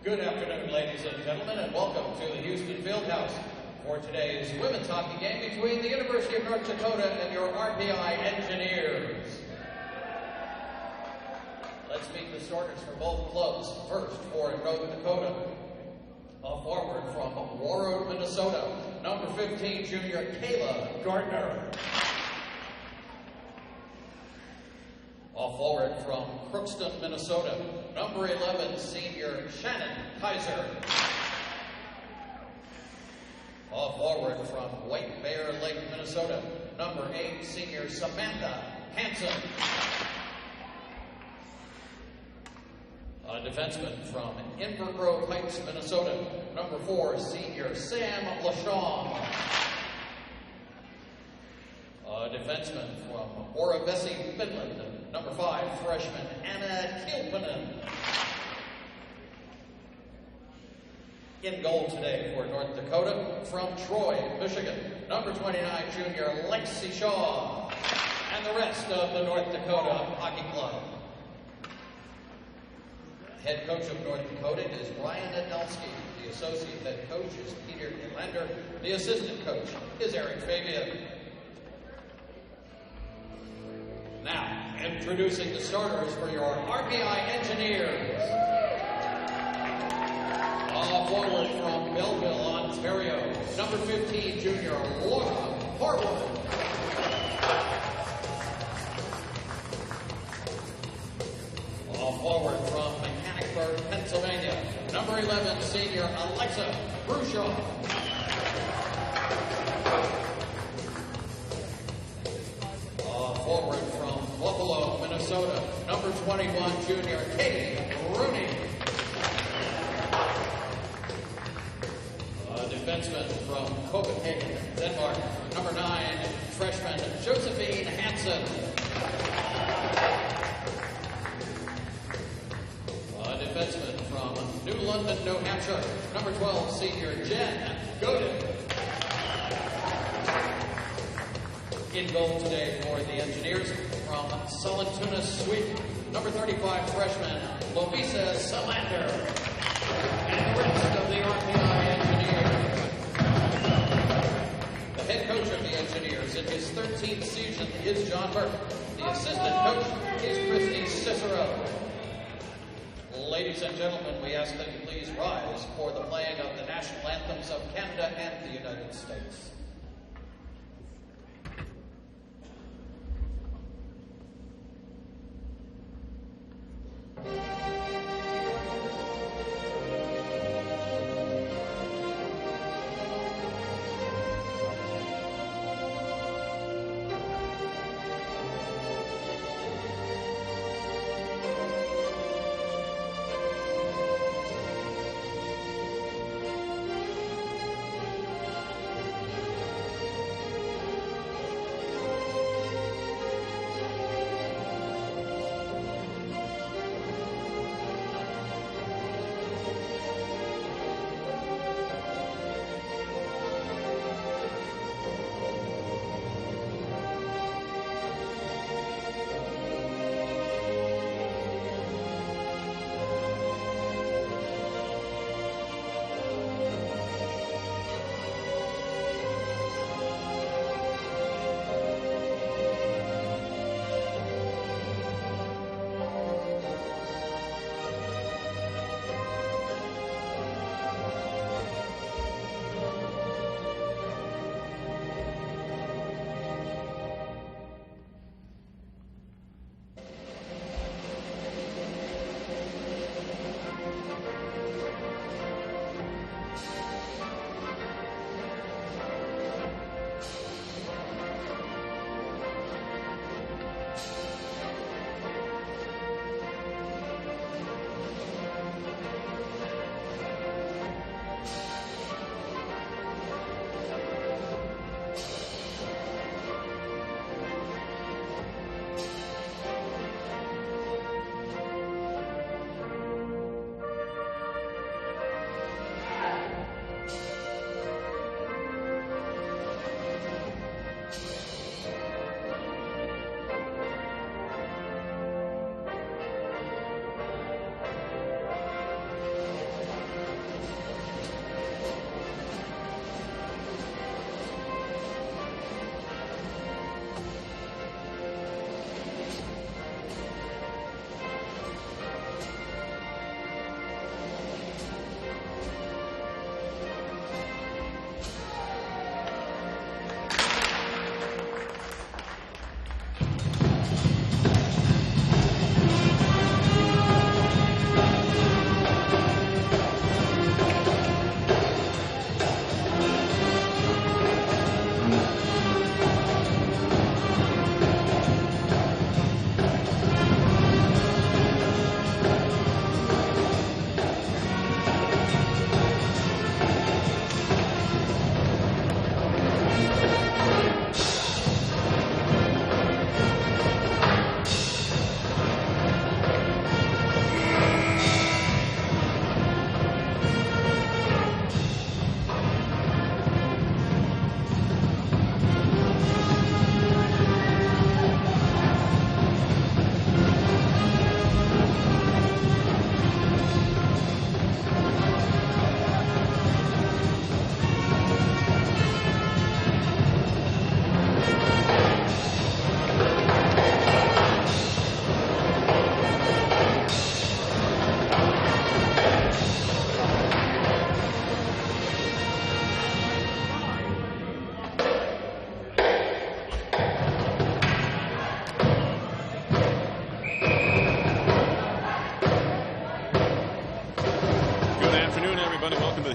Good afternoon, ladies and gentlemen, and welcome to the Houston Fieldhouse for today's women's hockey game between the University of North Dakota and your RPI Engineers. Let's meet the starters for both clubs. First, for North Dakota, a forward from Warroad, Minnesota, number 15, junior Kayla Gardner. A forward from Crookston, Minnesota, number 11, senior Shannon Kaiser. A forward from White Bear Lake, Minnesota, number 8, senior Samantha Hanson. Defenseman from Inver Grove Heights, Minnesota, number 4, senior Sam LaShawn. Defenseman from Orivesi, Finland, number 5, freshman Anna Kilpanen. In goal today for North Dakota, from Troy, Michigan, number 29, junior Lexi Shaw, and the rest of the North Dakota Hockey Club. The head coach of North Dakota is Brian Adelsky. The associate head coach is Peter Nylander. The assistant coach is Eric Fabian. Now, introducing the starters for your RPI Engineers. Forward from Belleville, Ontario, number 15, junior Laura Harwood. Forward from Mechanicsburg, Pennsylvania, number 11, senior Alexa Brushaw. Forward from Buffalo, Minnesota, number 21, junior Katie Rooney. Defenseman from Copenhagen, Denmark, number 9, freshman Josephine Hansen. Defenseman from New London, New Hampshire, number 12, senior Jen Godin. In goal today for the Engineers from Sollentuna, Sweden, number 35, freshman Lovisa Salander. And the rest of the RPI Engineers. The head coach of the Engineers in his 13th season is John Burke. The assistant coach is Christy Cicero. Ladies and gentlemen, we ask that you please rise for the playing of the national anthems of Canada and the United States.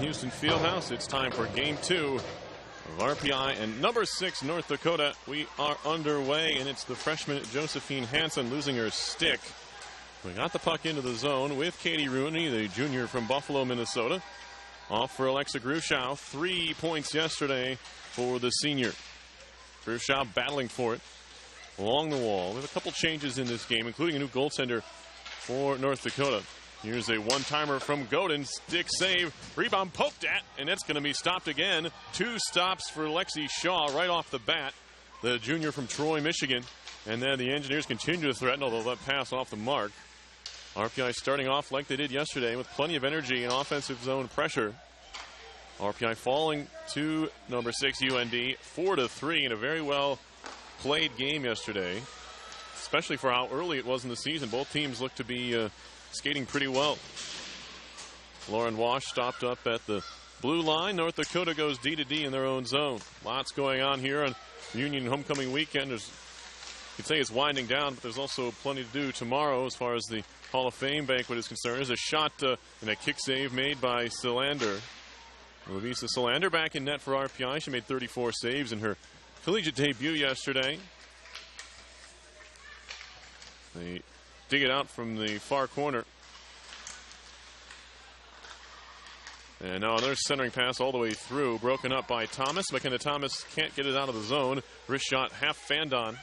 Houston Fieldhouse. It's time for game 2 of RPI and number 6 North Dakota. We are underway, and it's the freshman Josephine Hansen losing her stick. We got the puck into the zone with Katie Rooney, the junior from Buffalo, Minnesota. Off for Alexa Gruschow. 3 points yesterday for the senior. Gruschow battling for it along the wall. We have a couple changes in this game, including a new goaltender for North Dakota. Here's a one-timer from Godin. Stick save. Rebound poked at, and it's going to be stopped again. 2 stops for Lexi Shaw right off the bat, the junior from Troy, Michigan. And then the Engineers continue to threaten, although that pass off the mark. RPI starting off like they did yesterday with plenty of energy and offensive zone pressure. RPI falling to number 6 UND 4-3 in a very well played game yesterday, especially for how early it was in the season. Both teams look to be skating pretty well. Lauren Wash stopped up at the blue line. North Dakota goes D-to-D in their own zone. Lots going on here on Union Homecoming weekend. You could say it's winding down, but there's also plenty to do tomorrow as far as the Hall of Fame banquet is concerned. There's a shot and a kick save made by Silander. Lovisa Silander back in net for RPI. She made 34 saves in her collegiate debut yesterday. They dig it out from the far corner. And now another centering pass all the way through, broken up by Thomas. McKenna Thomas can't get it out of the zone. Wrist shot half fanned on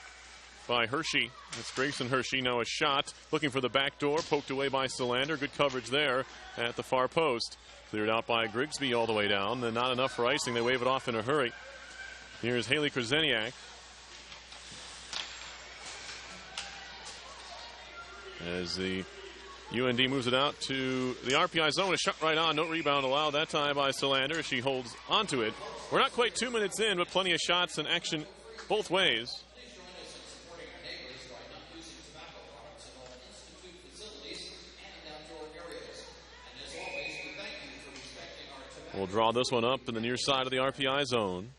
by Hershey. It's Grayson Hershey. Now a shot looking for the back door, poked away by Silander. Good coverage there at the far post. Cleared out by Grigsby all the way down. Then not enough for icing. They wave it off in a hurry. Here's Haley Kraseniak. As the UND moves it out to the RPI zone. A shot right on. No rebound allowed that time by Silander. She holds onto it. We're not quite 2 minutes in, but plenty of shots and action both ways. We'll draw this one up in the near side of the RPI zone.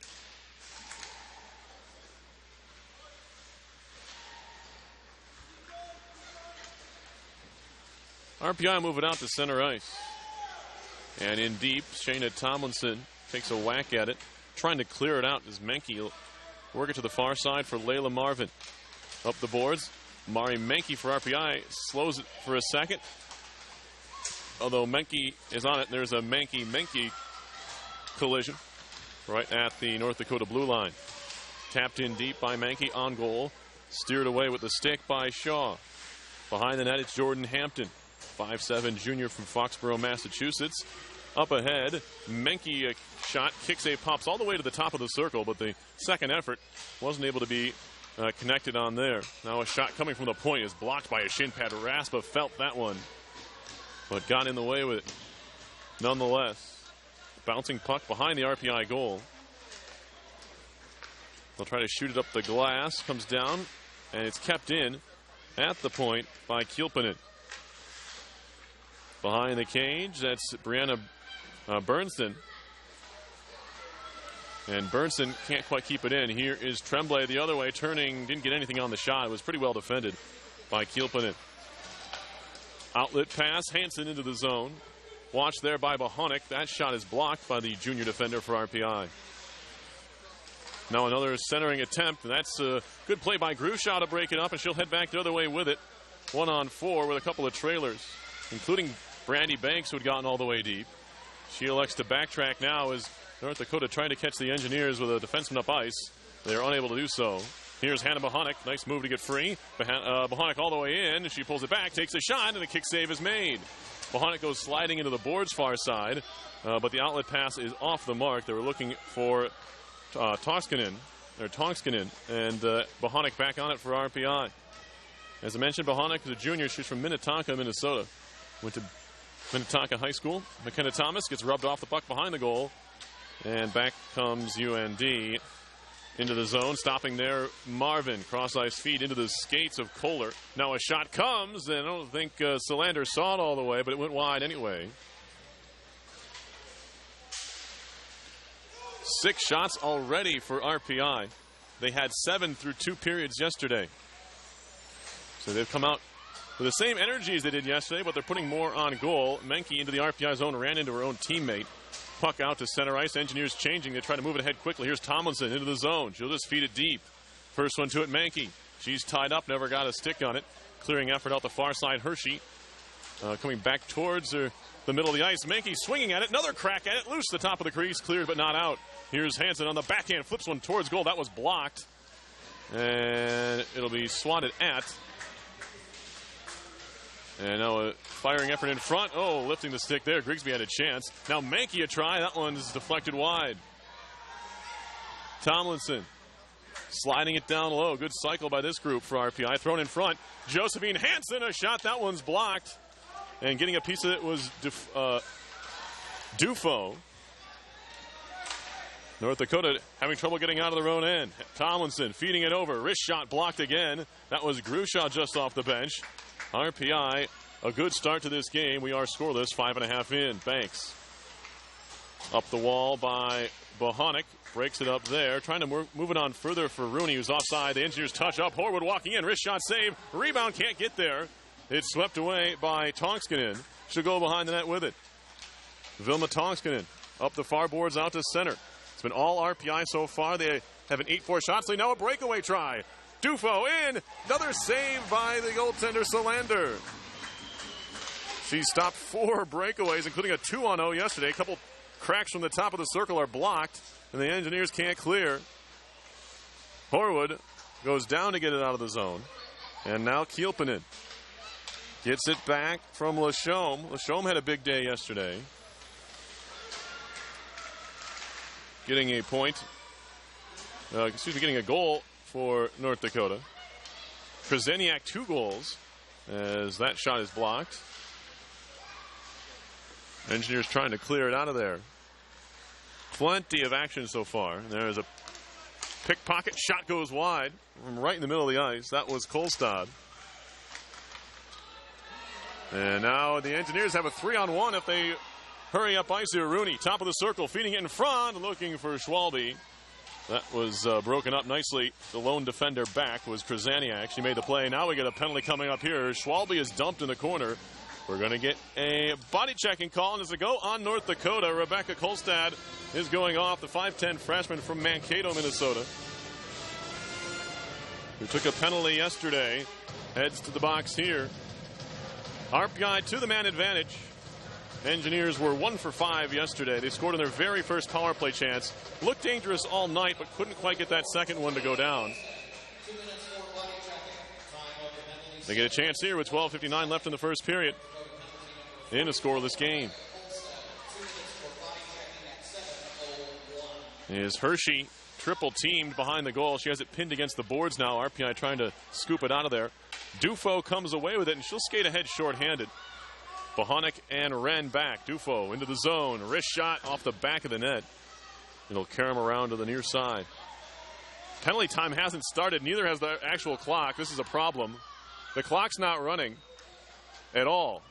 RPI move it out to center ice. And in deep, Shayna Tomlinson takes a whack at it, trying to clear it out as Menke will work it to the far side for Layla Marvin. Up the boards, Mari Menke for RPI slows it for a second. Although Menke is on it, there's a Menke collision right at the North Dakota blue line. Tapped in deep by Menke on goal. Steered away with the stick by Shaw. Behind the net, it's Jordan Hampton, 5'7" junior from Foxborough, Massachusetts. Up ahead, Menke shot, kick save, pops all the way to the top of the circle, but the second effort wasn't able to be connected on there. Now a shot coming from the point is blocked by a shin pad. Raspa felt that one, but got in the way with it. Nonetheless, bouncing puck behind the RPI goal. They'll try to shoot it up the glass. Comes down, and it's kept in at the point by Kielpinen. Behind the cage, that's Brianna Bernston. And Bernston can't quite keep it in. Here is Tremblay the other way, turning, didn't get anything on the shot. It was pretty well defended by Kielpinen. Outlet pass, Hansen into the zone. Watch there by Bohonic. That shot is blocked by the junior defender for RPI. Now another centering attempt. That's a good play by Gruschow to break it up, and she'll head back the other way with it. 1-on-4 with a couple of trailers, including Brandy Banks, who had gotten all the way deep. She elects to backtrack now as North Dakota trying to catch the Engineers with a defenseman up ice. They're unable to do so. Here's Hannah Bohonic. Nice move to get free. Bohonic all the way in. She pulls it back, takes a shot, and the kick save is made. Bohonic goes sliding into the boards far side, but the outlet pass is off the mark. They were looking for Tonskinen, and Bohonic back on it for RPI. As I mentioned, Bohonic is a junior. She's from Minnetonka, Minnesota. Went to Minnetonka High School. McKenna Thomas gets rubbed off the puck behind the goal, and back comes UND into the zone. Stopping there, Marvin. Cross-ice feed into the skates of Kohler. Now a shot comes, and I don't think Silander saw it all the way, but it went wide anyway. 6 shots already for RPI. They had 7 through 2 periods yesterday. So they've come out with the same energy as they did yesterday, but they're putting more on goal. Menke into the RPI zone, ran into her own teammate. puck out to center ice. Engineers changing. They try to move it ahead quickly. Here's Tomlinson into the zone. She'll just feed it deep. First one to it, Mankey. She's tied up, never got a stick on it. Clearing effort out the far side, Hershey. Coming back towards the middle of the ice. Mankey swinging at it. Another crack at it. Loose the top of the crease. Cleared but not out. Here's Hansen on the backhand. Flips one towards goal. That was blocked. And it'll be swatted at. And now a firing effort in front. Oh, lifting the stick there. Grigsby had a chance. Now Mankey a try. That one's deflected wide. Tomlinson sliding it down low. Good cycle by this group for RPI. Thrown in front. Josephine Hansen, a shot. That one's blocked. And getting a piece of it was Dufo. North Dakota having trouble getting out of their own end. Tomlinson feeding it over. Wrist shot blocked again. That was Grushaw just off the bench. RPI, a good start to this game. We are scoreless, 5.5 in. Banks up the wall by Bohonic. Breaks it up there. Trying to move it on further for Rooney, who's offside. The Engineers touch up. Horwood walking in. Wrist shot save. Rebound can't get there. It's swept away by Tonskinen. She'll go behind the net with it. Vilma Tonskinen up the far boards out to center. It's been all RPI so far. They have an 8-4 shot, so now a breakaway try. Dufo in. Another save by the goaltender, Solander. She stopped 4 breakaways, including a 2-on-0 yesterday. A couple cracks from the top of the circle are blocked, and the Engineers can't clear. Horwood goes down to get it out of the zone. And now Kielpinen gets it back from Lachaume. Lachaume had a big day yesterday. Getting a point. Getting a goal for North Dakota. Kraseniak 2 goals as that shot is blocked. Engineers trying to clear it out of there. Plenty of action so far. There's a pickpocket shot goes wide from right in the middle of the ice. That was Kolstad. And now the Engineers have a 3-on-1 if they hurry up ice here. Rooney, top of the circle, feeding it in front, looking for Schwalbe. That was broken up nicely. The lone defender back was Kraseniak. She made the play. Now we get a penalty coming up here. Schwalbe is dumped in the corner. We're going to get a body checking call, and as a go on North Dakota, Rebecca Kolstad is going off, the 5'10 freshman from Mankato, Minnesota, who took a penalty yesterday, heads to the box here. RPI to the man advantage. Engineers were 1 for 5 yesterday. They scored on their very first power play chance. Looked dangerous all night, but couldn't quite get that second one to go down. They get a chance here with 12:59 left in the first period in a scoreless game. Is Hershey triple teamed behind the goal. She has it pinned against the boards now. RPI trying to scoop it out of there. Dufo comes away with it, and she'll skate ahead shorthanded. Bohonic and Wren back. Dufo into the zone. Wrist shot off the back of the net. It'll carry him around to the near side. Penalty time hasn't started. Neither has the actual clock. This is a problem. The clock's not running at all.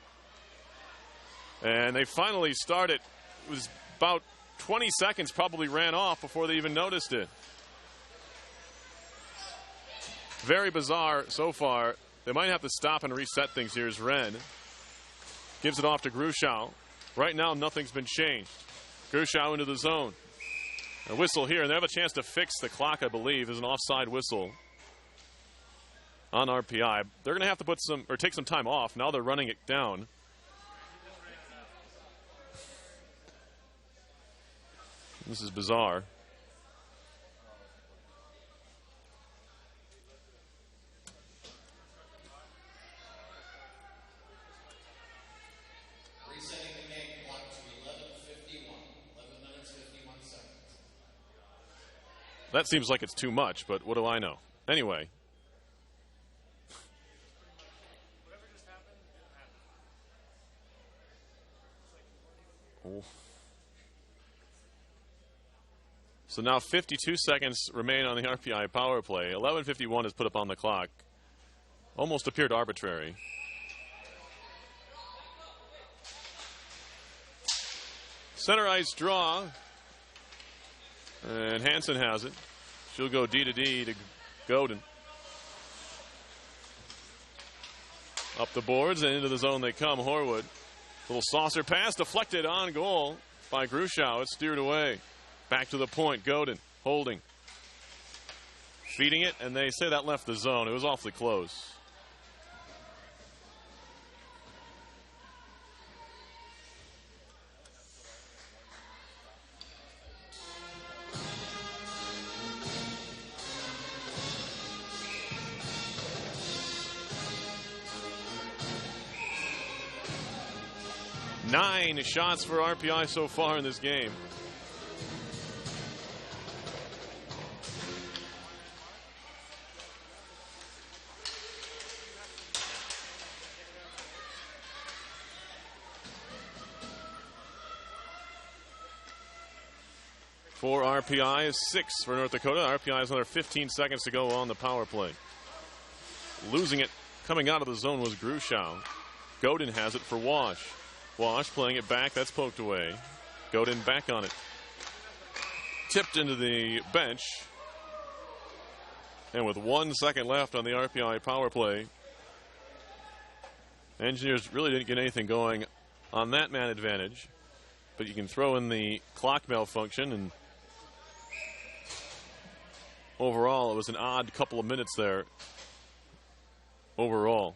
And they finally started. It was about 20 seconds probably ran off before they even noticed it. Very bizarre so far. They might have to stop and reset things. Here's Wren. Gives it off to Grushaw. Right now, nothing's been changed. Grushaw into the zone. A whistle here, and they have a chance to fix the clock, I believe. There's an offside whistle on RPI. They're going to have to put some, or take some time off. Now they're running it down. This is bizarre. Resetting the game clock to 11:51. 11 minutes, 51 seconds. That seems like it's too much, but what do I know? Anyway. Oh. So now 52 seconds remain on the RPI power play. 11:51 is put up on the clock. Almost appeared arbitrary. Center ice draw. And Hansen has it. She'll go D to D to Godin. Up the boards and into the zone they come. Horwood. Little saucer pass deflected on goal. by Grushow. It's steered away. Back to the point. Godin holding. Feeding it, and they say that left the zone. It was awfully close. Nine shots for RPI so far in this game. For RPI is 6 for North Dakota. RPI has another 15 seconds to go on the power play. Losing it coming out of the zone was Grushow. Godin has it for Wash. Wash playing it back. That's poked away. Godin back on it. Tipped into the bench. And with 1 second left on the RPI power play, Engineers really didn't get anything going on that man advantage. But you can throw in the clock malfunction, and overall it was an odd couple of minutes there overall.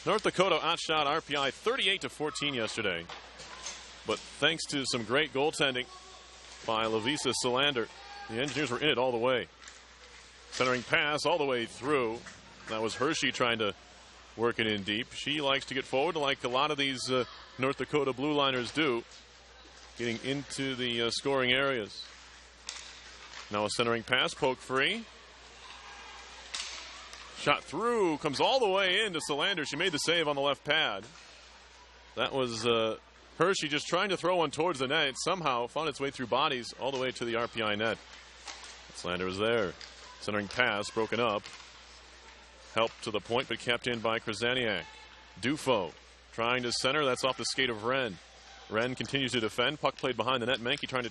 North Dakota outshot RPI 38-14 yesterday. But thanks to some great goaltending by Lavisa Solander, the Engineers were in it all the way. Centering pass all the way through. That was Hershey trying to work it in deep. She likes to get forward like a lot of these North Dakota blue liners do, getting into the scoring areas. Now a centering pass, poke free. Shot through, comes all the way into Solander. She made the save on the left pad. That was Hershey just trying to throw one towards the net. It somehow found its way through bodies all the way to the RPI net. Solander was there. Centering pass, broken up. Helped to the point, but kept in by Krasaniak. Dufo trying to center. That's off the skate of Wren. Wren continues to defend. Puck played behind the net. Menke trying to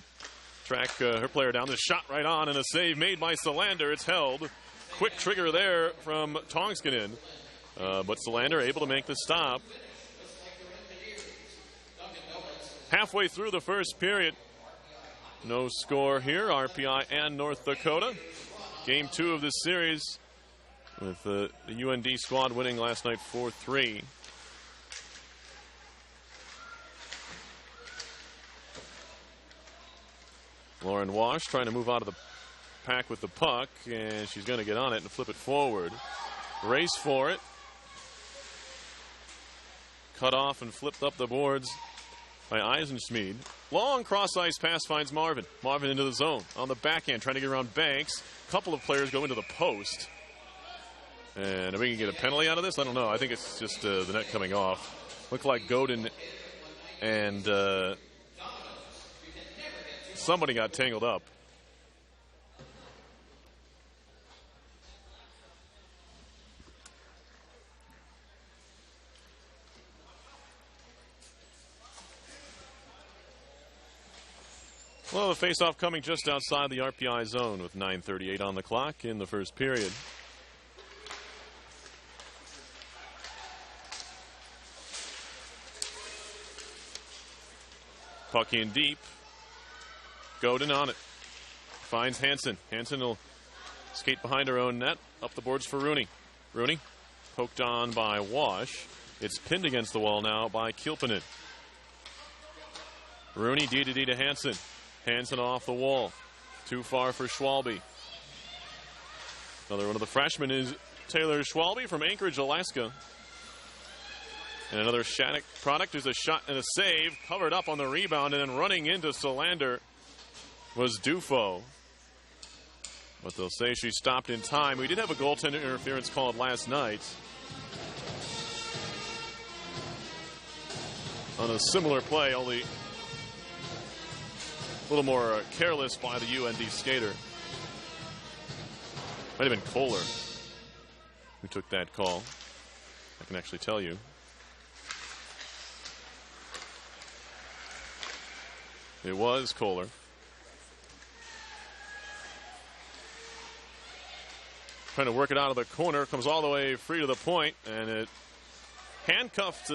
track her player down. The shot right on, and a save made by Solander. It's held. Quick trigger there from Tongskinen. But Solander able to make the stop. Halfway through the first period. No score here. RPI and North Dakota. Game 2 of this series, with the UND squad winning last night 4-3. Lauren Wash trying to move out of the pack with the puck, and she's going to get on it and flip it forward. Race for it. Cut off and flipped up the boards by Eisenschmied. Long cross ice pass finds Marvin. Marvin into the zone on the backhand, trying to get around Banks. A couple of players go into the post. And are we going to get a penalty out of this? I don't know. I think it's just the net coming off. Looked like Godin and somebody got tangled up. Well, the face-off coming just outside the RPI zone with 9:38 on the clock in the first period. Puck in deep. Godin on it. Finds Hansen. Hansen will skate behind her own net. Up the boards for Rooney. Rooney poked on by Wash. It's pinned against the wall now by Kilpinen. Rooney D-to-D to Hansen. Hansen off the wall. Too far for Schwalbe. Another one of the freshmen is Taylor Schwalbe from Anchorage, Alaska. And another Shattuck product is a shot and a save. Covered up on the rebound, and then running into Solander was Dufo. But they'll say she stopped in time. We did have a goaltender interference called last night on a similar play, only a little more careless by the UND skater. Might have been Kohler who took that call. I can actually tell you. It was Kohler. Trying to work it out of the corner. Comes all the way free to the point, and it handcuffed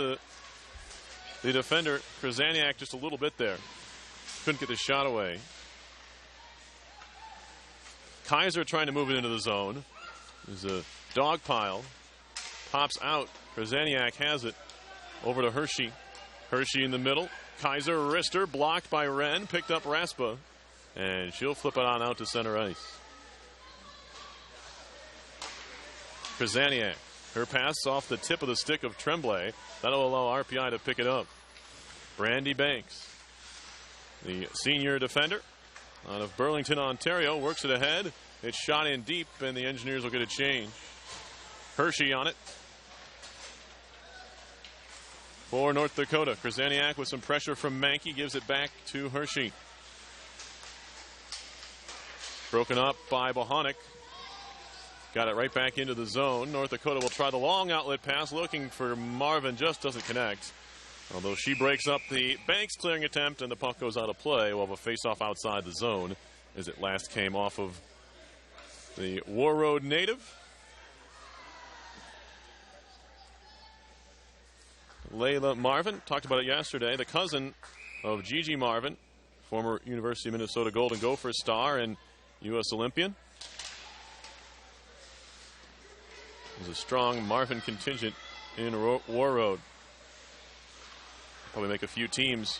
the defender, Krasaniak, just a little bit there. Couldn't get the shot away. Kaiser trying to move it into the zone. There's a dog pile. Pops out. Krasaniak has it. Over to Hershey. Hershey in the middle. Kaiser, wrister, blocked by Wren. Picked up Raspa. And she'll flip it on out to center ice. Krasaniak. Her pass off the tip of the stick of Tremblay. That'll allow RPI to pick it up. Brandy Banks, the senior defender out of Burlington, Ontario, works it ahead. It's shot in deep, and the Engineers will get a change. Hershey on it for North Dakota. Krasaniak with some pressure from Mankey gives it back to Hershey. Broken up by Bohonic. Got it right back into the zone. North Dakota will try the long outlet pass, looking for Marvin, just doesn't connect. Although she breaks up the Banks clearing attempt, and the puck goes out of play. We'll have a face-off outside the zone as it last came off of the War Road native. Layla Marvin, talked about it yesterday, the cousin of Gigi Marvin, former University of Minnesota Golden Gopher star and U.S. Olympian. There's a strong Marvin contingent in War Road. Probably make a few teams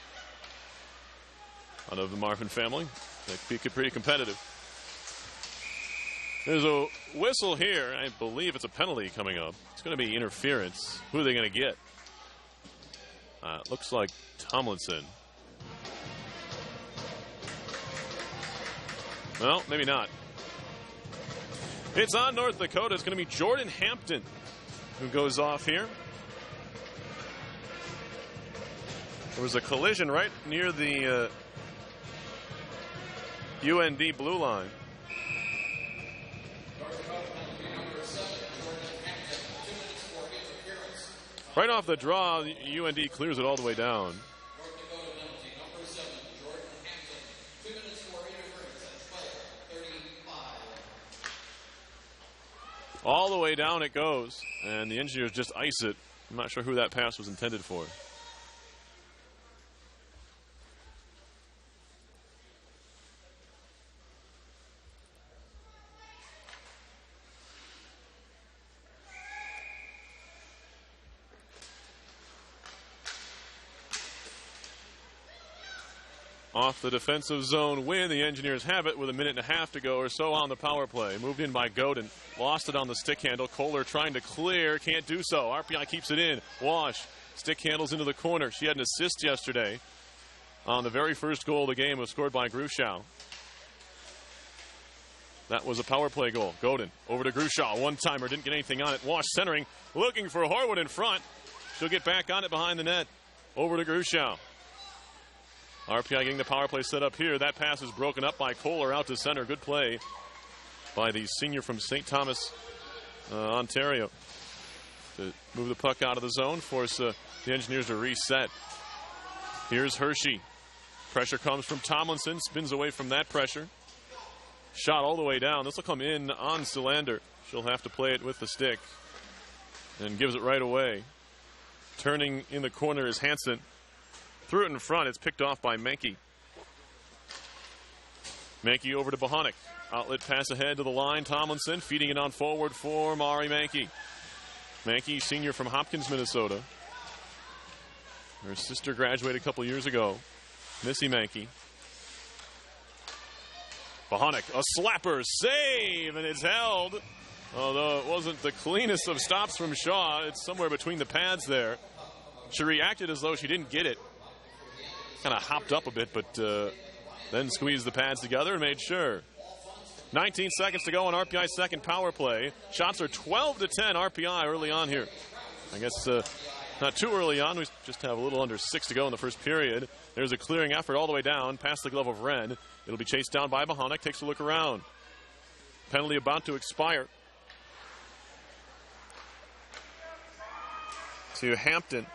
out of the Marvin family. They could be pretty competitive. There's a whistle here. I believe it's a penalty coming up. It's going to be interference. Who are they going to get? Looks like Tomlinson. Well, maybe not. It's on North Dakota. It's going to be Jordan Hampton who goes off here. There was a collision right near the UND blue line. Right off the draw, UND clears it all the way down. All the way down it goes, and the Engineers just ice it. I'm not sure who that pass was intended for. Off the defensive zone win. The Engineers have it with a minute and a half to go or so on the power play. Moved in by Godin. Lost it on the stick handle. Kohler trying to clear. Can't do so. RPI keeps it in. Wash. Stick handles into the corner. She had an assist yesterday on the very first goal of the game. Was scored by Grushow. That was a power play goal. Godin over to Grushow. One-timer. Didn't get anything on it. Wash centering. Looking for Horwood in front. She'll get back on it behind the net. Over to Grushow. RPI getting the power play set up here. That pass is broken up by Kohler out to center. Good play by the senior from St. Thomas, Ontario, to move the puck out of the zone, force the Engineers to reset. Here's Hershey. Pressure comes from Tomlinson. Spins away from that pressure. Shot all the way down. This will come in on Silander. She'll have to play it with the stick and gives it right away. Turning in the corner is Hansen. Threw it in front. It's picked off by Mankey. Mankey over to Bohonic. Outlet pass ahead to the line. Tomlinson feeding it on forward for Mari Mankey. Mankey, senior from Hopkins, Minnesota. Her sister graduated a couple years ago. Missy Mankey. Bohonic, a slapper, save, and it's held. Although it wasn't the cleanest of stops from Shaw. It's somewhere between the pads there. She reacted as though she didn't get it. Kind of hopped up a bit, but then squeezed the pads together and made sure. 19 seconds to go on RPI's second power play. Shots are 12-10 RPI early on here. I guess not too early on. We just have a little under 6 to go in the first period. There's a clearing effort all the way down past the glove of Wren. It'll be chased down by Bohonic. Takes a look around. Penalty about to expire. To Hampton.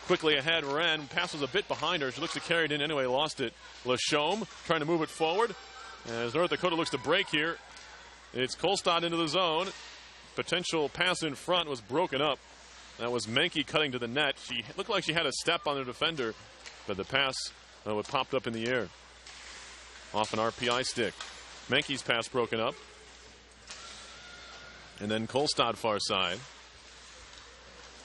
Quickly ahead, Wren passes a bit behind her. She looks to carry it in anyway, lost it. Lachaume trying to move it forward. As North Dakota looks to break here, it's Kolstad into the zone. Potential pass in front was broken up. That was Menke cutting to the net. She looked like she had a step on the defender, but the pass popped up in the air off an RPI stick. Menke's pass broken up. And then Kolstad far side.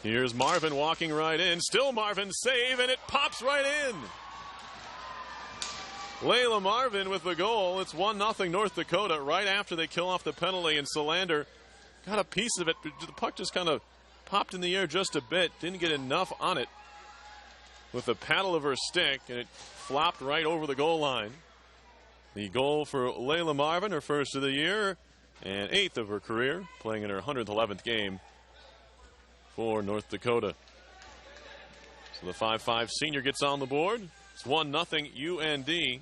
Here's Marvin walking right in. Still Marvin, save, and it pops right in. Layla Marvin with the goal. It's 1-0 North Dakota right after they kill off the penalty, and Solander got a piece of it. The puck just kind of popped in the air just a bit. Didn't get enough on it with the paddle of her stick, and it flopped right over the goal line. The goal for Layla Marvin, her first of the year and 8th of her career, playing in her 111th game for North Dakota. So the 5'5" senior gets on the board. It's 1-0 UND.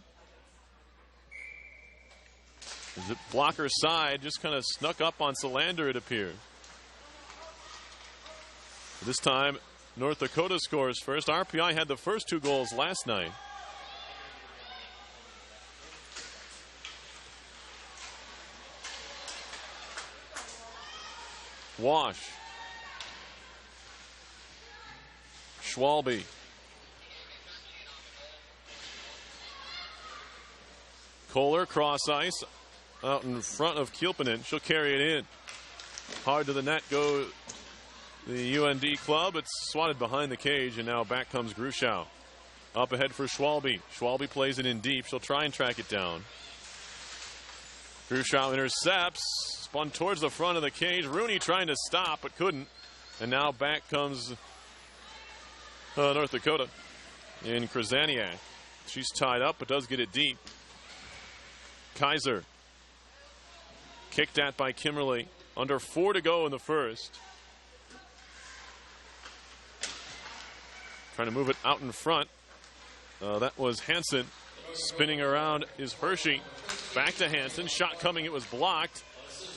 The blocker side just kind of snuck up on Solander, it appeared. This time, North Dakota scores first. RPI had the first 2 goals last night. Wash. Schwalbe. Kohler cross ice out in front of Kilpenin. She'll carry it in. Hard to the net go the UND club. It's swatted behind the cage, and now back comes Grushow. Up ahead for Schwalbe. Schwalbe plays it in deep. She'll try and track it down. Grushow intercepts. Spun towards the front of the cage. Rooney trying to stop, but couldn't. And now back comes North Dakota in Krasaniak. She's tied up, but does get it deep. Kaiser. Kicked at by Kimberly. Under 4 to go in the first. Trying to move it out in front. That was Hansen. Spinning around is Hershey. Back to Hansen. Shot coming. It was blocked.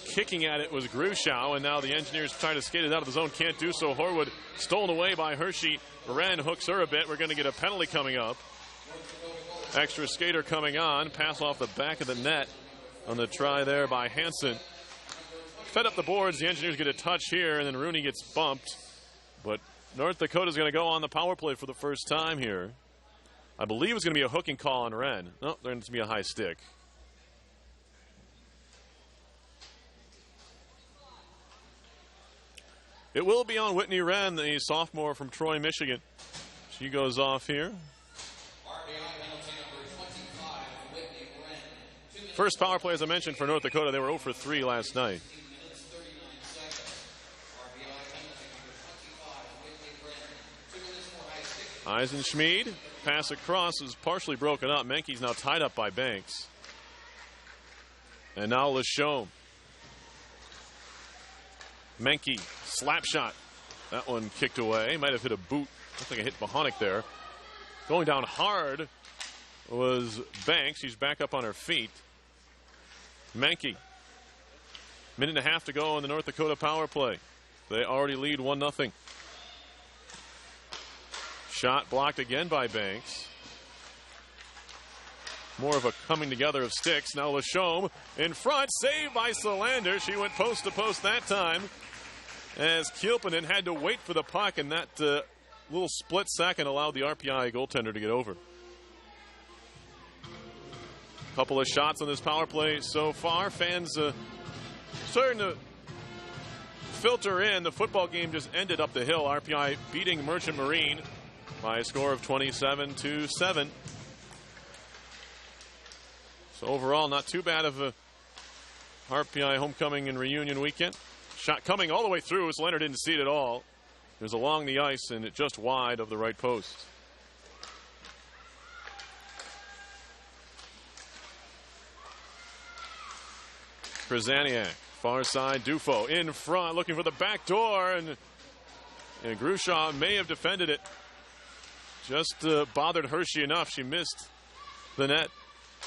Kicking at it was Grushow, and now the Engineers trying to skate it out of the zone. Can't do so. Horwood stolen away by Hershey. Wren hooks her a bit. We're going to get a penalty coming up. Extra skater coming on. Pass off the back of the net on the try there by Hansen. Fed up the boards. The Engineers get a touch here, and then Rooney gets bumped. But North Dakota's going to go on the power play for the first time here. I believe it's going to be a hooking call on Wren. No, there's going to be a high stick. It will be on Whitney Wren, the sophomore from Troy, Michigan. She goes off here. First power play, as I mentioned, for North Dakota. They were 0 for 3 last night. Eisenschmied. Pass across is partially broken up. Menke's now tied up by Banks. And now Lachaume. Menke, slap shot. That one kicked away. Might have hit a boot. Looks like it hit Bohonic there. Going down hard was Banks. She's back up on her feet. Menke. Minute and a half to go in the North Dakota power play. They already lead 1-0. Shot blocked again by Banks. More of a coming together of sticks. Now Lachaume in front. Saved by Solander. She went post to post that time, as Kilpenin had to wait for the puck, and that little split second allowed the RPI goaltender to get over. Couple of shots on this power play so far. Fans starting to filter in. The football game just ended up the hill. RPI beating Merchant Marine by a score of 27-7. So overall, not too bad of a RPI homecoming and reunion weekend. Shot coming all the way through. Leonard didn't see it at all. It was along the ice and it just wide of the right post. Krasaniak, far side. Dufo in front, looking for the back door, and Grushow may have defended it. Just bothered Hershey enough. She missed the net.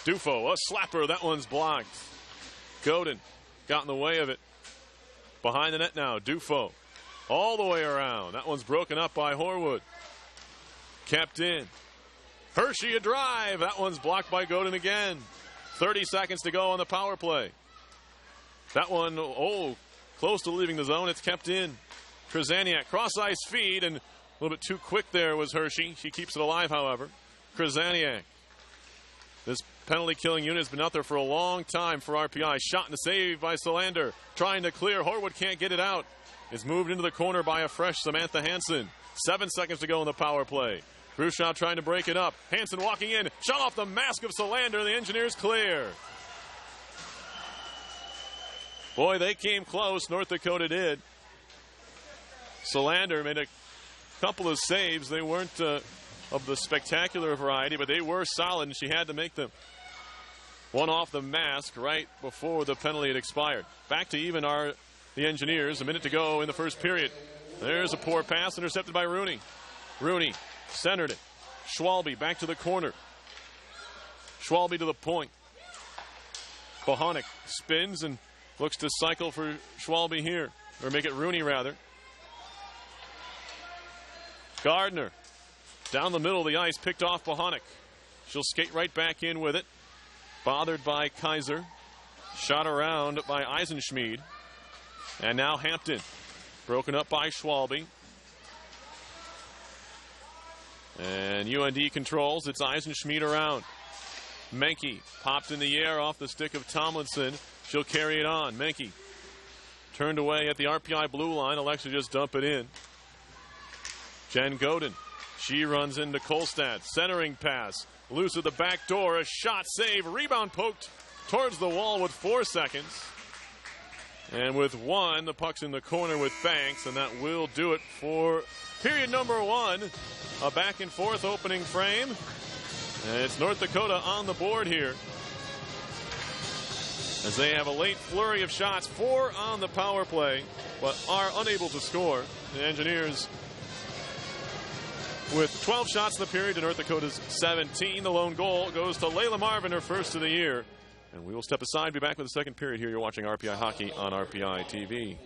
Dufo, a slapper. That one's blocked. Godin got in the way of it. Behind the net now. Dufo all the way around. That one's broken up by Horwood. Kept in. Hershey a drive. That one's blocked by Godin again. 30 seconds to go on the power play. That one, close to leaving the zone. It's kept in. Krasaniak, cross-ice feed, and a little bit too quick there was Hershey. She keeps it alive, however. Krasaniak. This penalty-killing unit has been out there for a long time for RPI. Shot and a save by Solander. Trying to clear. Horwood can't get it out. It's moved into the corner by a fresh Samantha Hansen. 7 seconds to go in the power play. Khrushchev trying to break it up. Hansen walking in. Shot off the mask of Solander. The Engineers clear. Boy, they came close. North Dakota did. Solander made a couple of saves. They weren't of the spectacular variety, but they were solid, and she had to make them. One off the mask right before the penalty had expired. Back to even are the Engineers. A minute to go in the first period. There's a poor pass intercepted by Rooney. Rooney centered it. Schwalbe back to the corner. Schwalbe to the point. Bohonic spins and looks to cycle for Schwalbe here. Or make it Rooney, rather. Gardner down the middle of the ice, picked off Bohonic. She'll skate right back in with it. Bothered by Kaiser. Shot around by Eisenschmied. And now Hampton. Broken up by Schwalbe. And UND controls. It's Eisenschmied around. Menke popped in the air off the stick of Tomlinson. She'll carry it on. Menke turned away at the RPI blue line. Alexa just dump it in. Jen Godin. She runs into Kolstad. Centering pass. Loose at the back door. A shot, save. Rebound poked towards the wall with 4 seconds. And with 1, the puck's in the corner with Banks, and that will do it for period number 1. A back and forth opening frame. And it's North Dakota on the board here, as they have a late flurry of shots. 4 on the power play, but are unable to score. The Engineers with 12 shots in the period to North Dakota's 17. The lone goal goes to Layla Marvin, her first of the year. And we will step aside, be back with the second period here. You're watching RPI Hockey on RPI TV.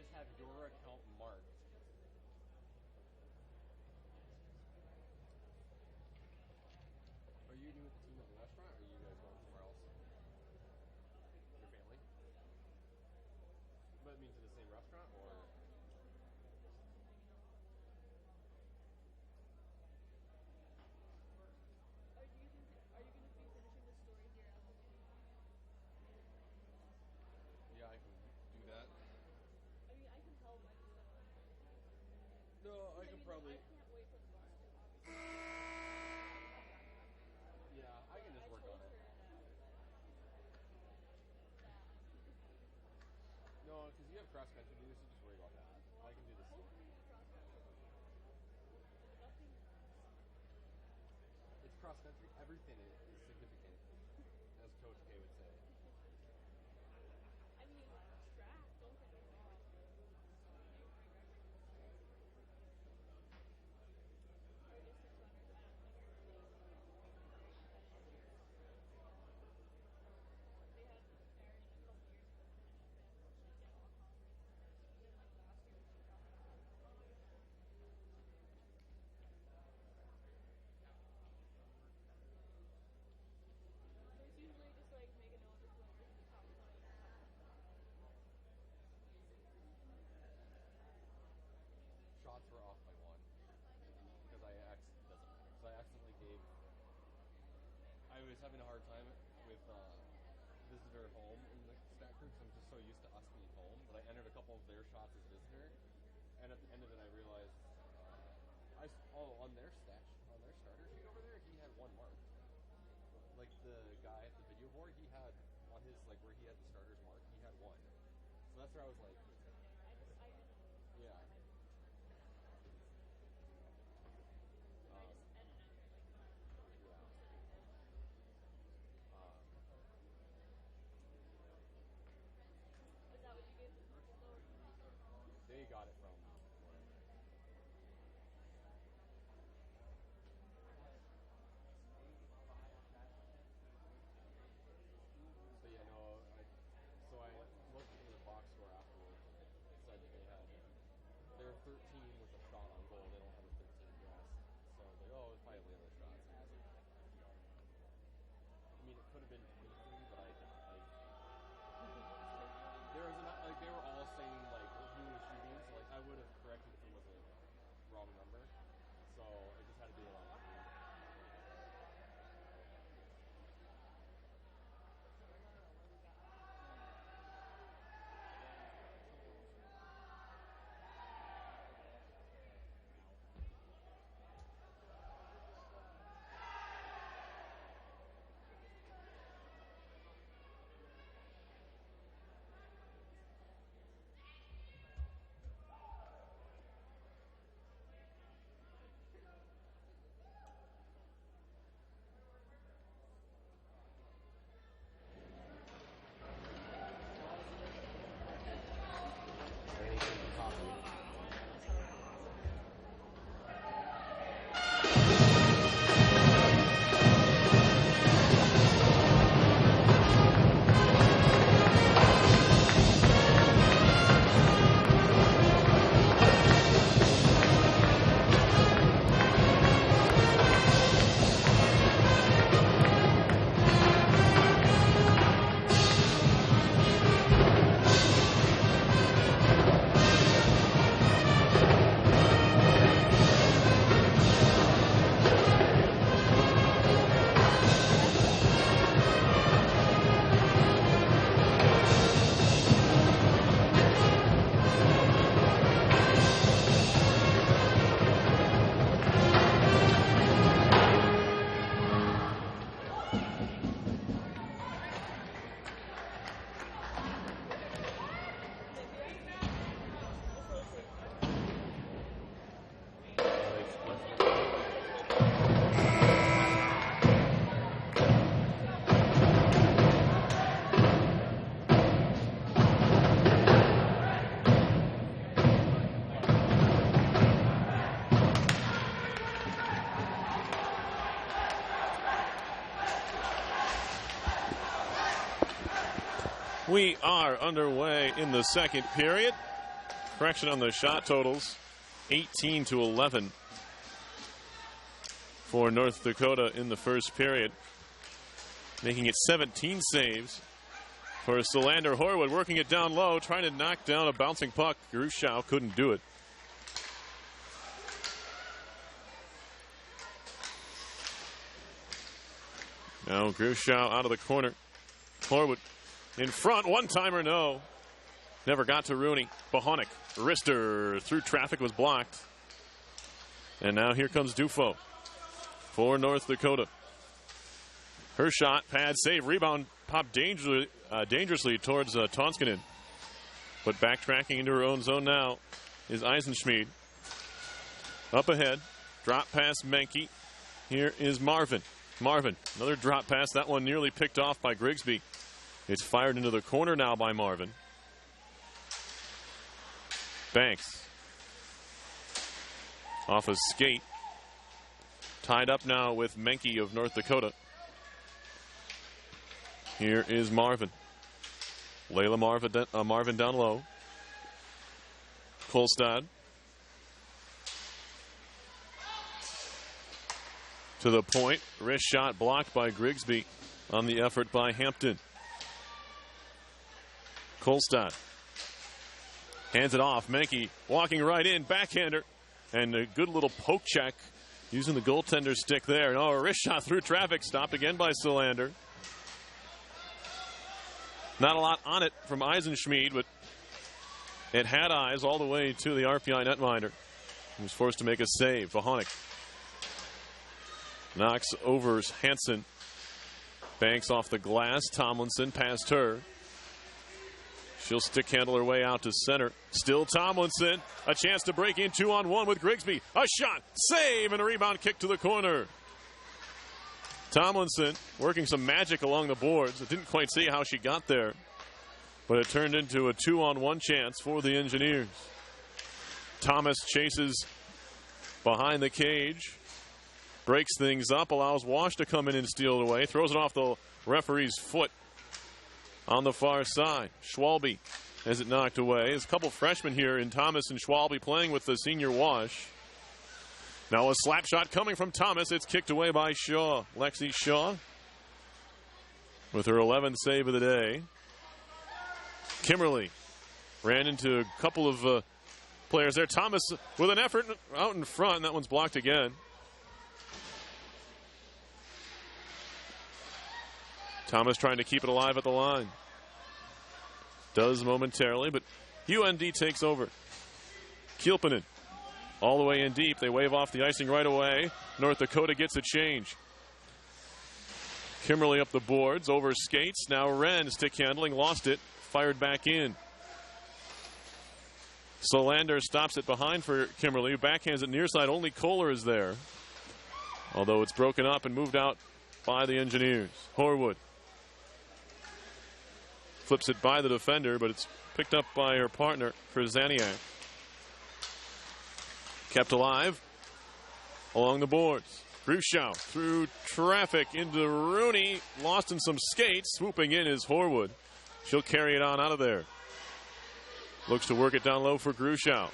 just have your account marked. Are you eating with the team at the restaurant, or are you guys going somewhere else? Your family? But it means in the same restaurant, or? Are you going to be finishing the story here? Yeah, I can do that. I mean, I can help. No, I can probably. I can't wait for the bus to, obviously. Yeah, I can just work on it. No, because you have cross country to do, so just worry about that. I can do this. It's cross country. Everything is significant, as Coach K would say. I mean, track, don't get me wrong. They had Aaron a couple years ago when she did all conference. And then like last year when she dropped out. So it's usually just like make a note of whoever's in the top 20. Shots were off by one because I accidentally gave. I was having a hard time with visitor home in the stat group, so I'm just so used to us being home that I entered a couple of their shots as visitor, and at the end of it I realized on their starter sheet over there he had one mark. Like the guy at the video board, he had on his like where he had the starters mark, he had one. So that's where I was like, yeah. Is that what you gave the person though? They got it from. So yeah, no. So I looked in the box score afterwards. It said that they're 13 with a shot on goal. They don't have a 13 guess. So I was like, oh, it's probably the other shots. I mean, it could have been 23, but I there was like they were all saying like who was shooting, so like I would have corrected if it was a wrong number. So I just had to do it on three. We are underway in the second period. correction on the shot totals. 18-11 for North Dakota in the first period, making it 17 saves for Solander. Horwood working it down low, trying to knock down a bouncing puck. Gruschow couldn't do it. Now Gruschow out of the corner. Horwood in front, one-timer, no. Never got to Rooney. Bohonic, wrister through traffic, was blocked. And now here comes Dufo for North Dakota. Her shot, pad, save, rebound, popped dangerously towards Tonskinen. But backtracking into her own zone now is Eisenschmied. Up ahead, drop pass Menke. Here is Marvin. Marvin, another drop pass. That one nearly picked off by Grigsby. It's fired into the corner now by Marvin. Banks. Off a skate. Tied up now with Menke of North Dakota. Here is Marvin. Layla Marvin down low. Kolstad. To the point. Wrist shot blocked by Grigsby on the effort by Hampton. Kolstad. Hands it off. Menke walking right in. Backhander. And a good little poke check using the goaltender's stick there. Oh, a wrist shot through traffic. Stopped again by Solander. Not a lot on it from Eisenschmied, but it had eyes all the way to the RPI netminder. He was forced to make a save. Bohonic knocks over Hansen. Banks off the glass. Tomlinson past her. She'll stick handle her way out to center. Still Tomlinson. A chance to break in 2-on-1 with Grigsby. A shot. Save and a rebound kick to the corner. Tomlinson working some magic along the boards. I didn't quite see how she got there, but it turned into a 2-on-1 chance for the Engineers. Thomas chases behind the cage. Breaks things up. Allows Wash to come in and steal it away. Throws it off the referee's foot. On the far side, Schwalbe has it knocked away. There's a couple freshmen here in Thomas and Schwalbe playing with the senior Wash. Now a slap shot coming from Thomas. It's kicked away by Shaw. Lexi Shaw with her 11th save of the day. Kimberly ran into a couple of players there. Thomas with an effort out in front. That one's blocked again. Thomas trying to keep it alive at the line. Does momentarily, but UND takes over. Kielpinen all the way in deep. They wave off the icing right away. North Dakota gets a change. Kimberly up the boards, over skates. Now Wren stick handling, lost it, fired back in. Solander stops it behind for Kimberly. Backhands it near side. Only Kohler is there. Although it's broken up and moved out by the Engineers. Horwood flips it by the defender, but it's picked up by her partner, Krasaniak. Kept alive along the boards. Gruschow through traffic into Rooney. Lost in some skates. Swooping in is Horwood. She'll carry it on out of there. Looks to work it down low for Gruschow.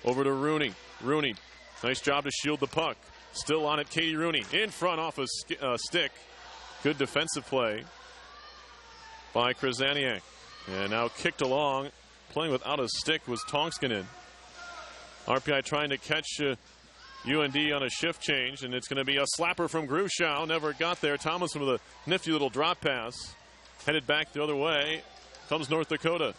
Over to Rooney. Rooney, nice job to shield the puck. Still on it, Katie Rooney. In front off a stick. Good defensive play by Krasaniak. And now kicked along. Playing without a stick was Tonskinen. RPI trying to catch UND on a shift change, and it's going to be a slapper from Gruschow. Never got there. Tomlinson with a nifty little drop pass. Headed back the other way. Comes North Dakota.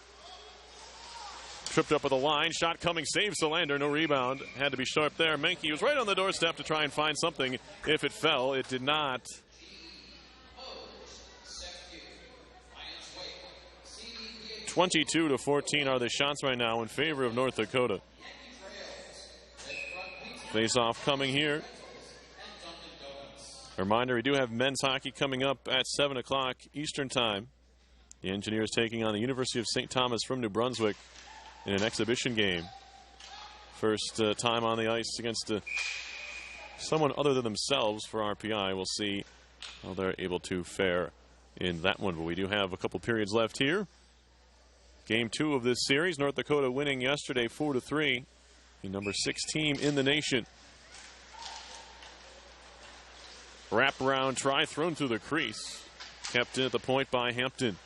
Tripped up at the line. Shot coming. Save Solander. No rebound. Had to be sharp there. Menke was right on the doorstep to try and find something. If it fell, it did not. 22-14 are the shots right now in favor of North Dakota. Face-off coming here. A reminder, we do have men's hockey coming up at 7 o'clock Eastern time. The Engineers taking on the University of St. Thomas from New Brunswick in an exhibition game. First time on the ice against someone other than themselves for RPI. We'll see how they're able to fare in that one. But we do have a couple periods left here. Game 2 of this series. North Dakota winning yesterday 4-3. The number 6 team in the nation. Wraparound try thrown through the crease. Kept in at the point by Hampton.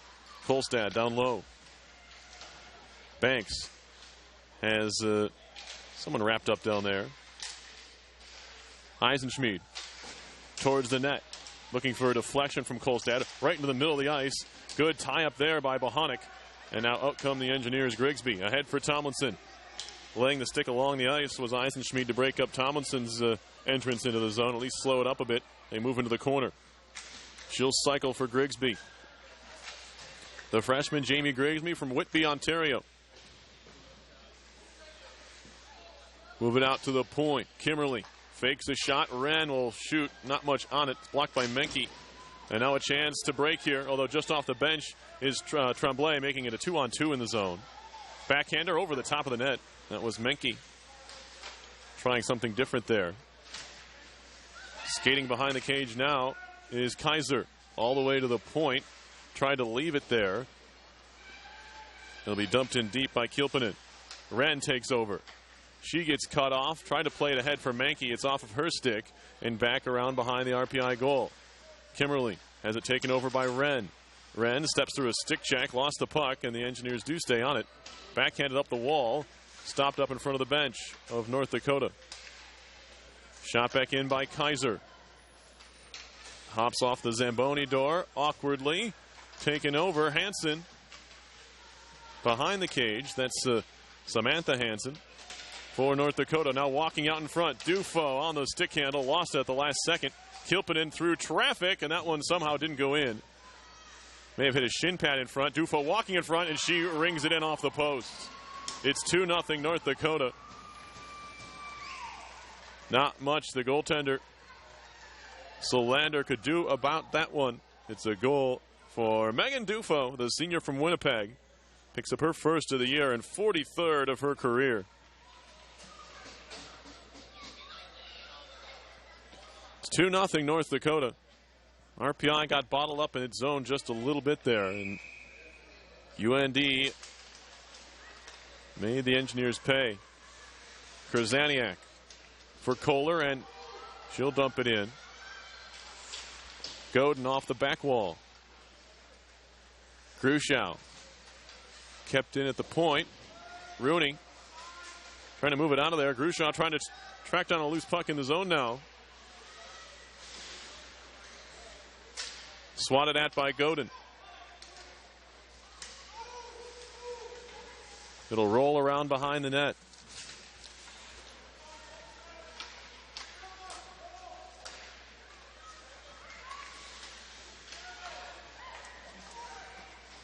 Kolstad down low. Banks has someone wrapped up down there. Eisenschmied towards the net. Looking for a deflection from Kolstad. Right into the middle of the ice. Good tie up there by Bohonic. And now out come the Engineers. Grigsby ahead for Tomlinson. Laying the stick along the ice was Eisenschmied to break up Tomlinson's entrance into the zone. At least slow it up a bit. They move into the corner. She'll cycle for Grigsby. The freshman Jamie Grigsby from Whitby, Ontario. Move it out to the point. Kimmerly fakes a shot. Wren will shoot. Not much on it. It's blocked by Menke. And now a chance to break here, although just off the bench is Tremblay, making it a 2-on-2 in the zone. Backhander over the top of the net. That was Menke trying something different there. Skating behind the cage now is Kaiser. All the way to the point. Tried to leave it there. It'll be dumped in deep by Kilpinen. Wren takes over. She gets cut off. Tried to play it ahead for Menke. It's off of her stick and back around behind the RPI goal. Kimmerly has it taken over by Wren. Wren steps through a stick check, lost the puck, and the Engineers do stay on it. Backhanded up the wall. Stopped up in front of the bench of North Dakota. Shot back in by Kaiser. Hops off the Zamboni door awkwardly. Taken over. Hansen behind the cage. That's Samantha Hansen for North Dakota. Now walking out in front. Dufo on the stick handle. Lost it at the last second. Kilpinen through traffic, and that one somehow didn't go in. May have hit a shin pad in front. Dufo walking in front, and she rings it in off the posts. It's 2-0 North Dakota. Not much the goaltender Solander could do about that one. It's a goal for Megan Dufo, the senior from Winnipeg. Picks up her first of the year and 43rd of her career. It's 2-0 North Dakota. RPI got bottled up in its zone just a little bit there, and UND made the Engineers pay. Krasaniak for Kohler, and she'll dump it in. Godin off the back wall. Grushow kept in at the point. Rooney trying to move it out of there. Grushow trying to track down a loose puck in the zone now. Swatted at by Godin. It'll roll around behind the net.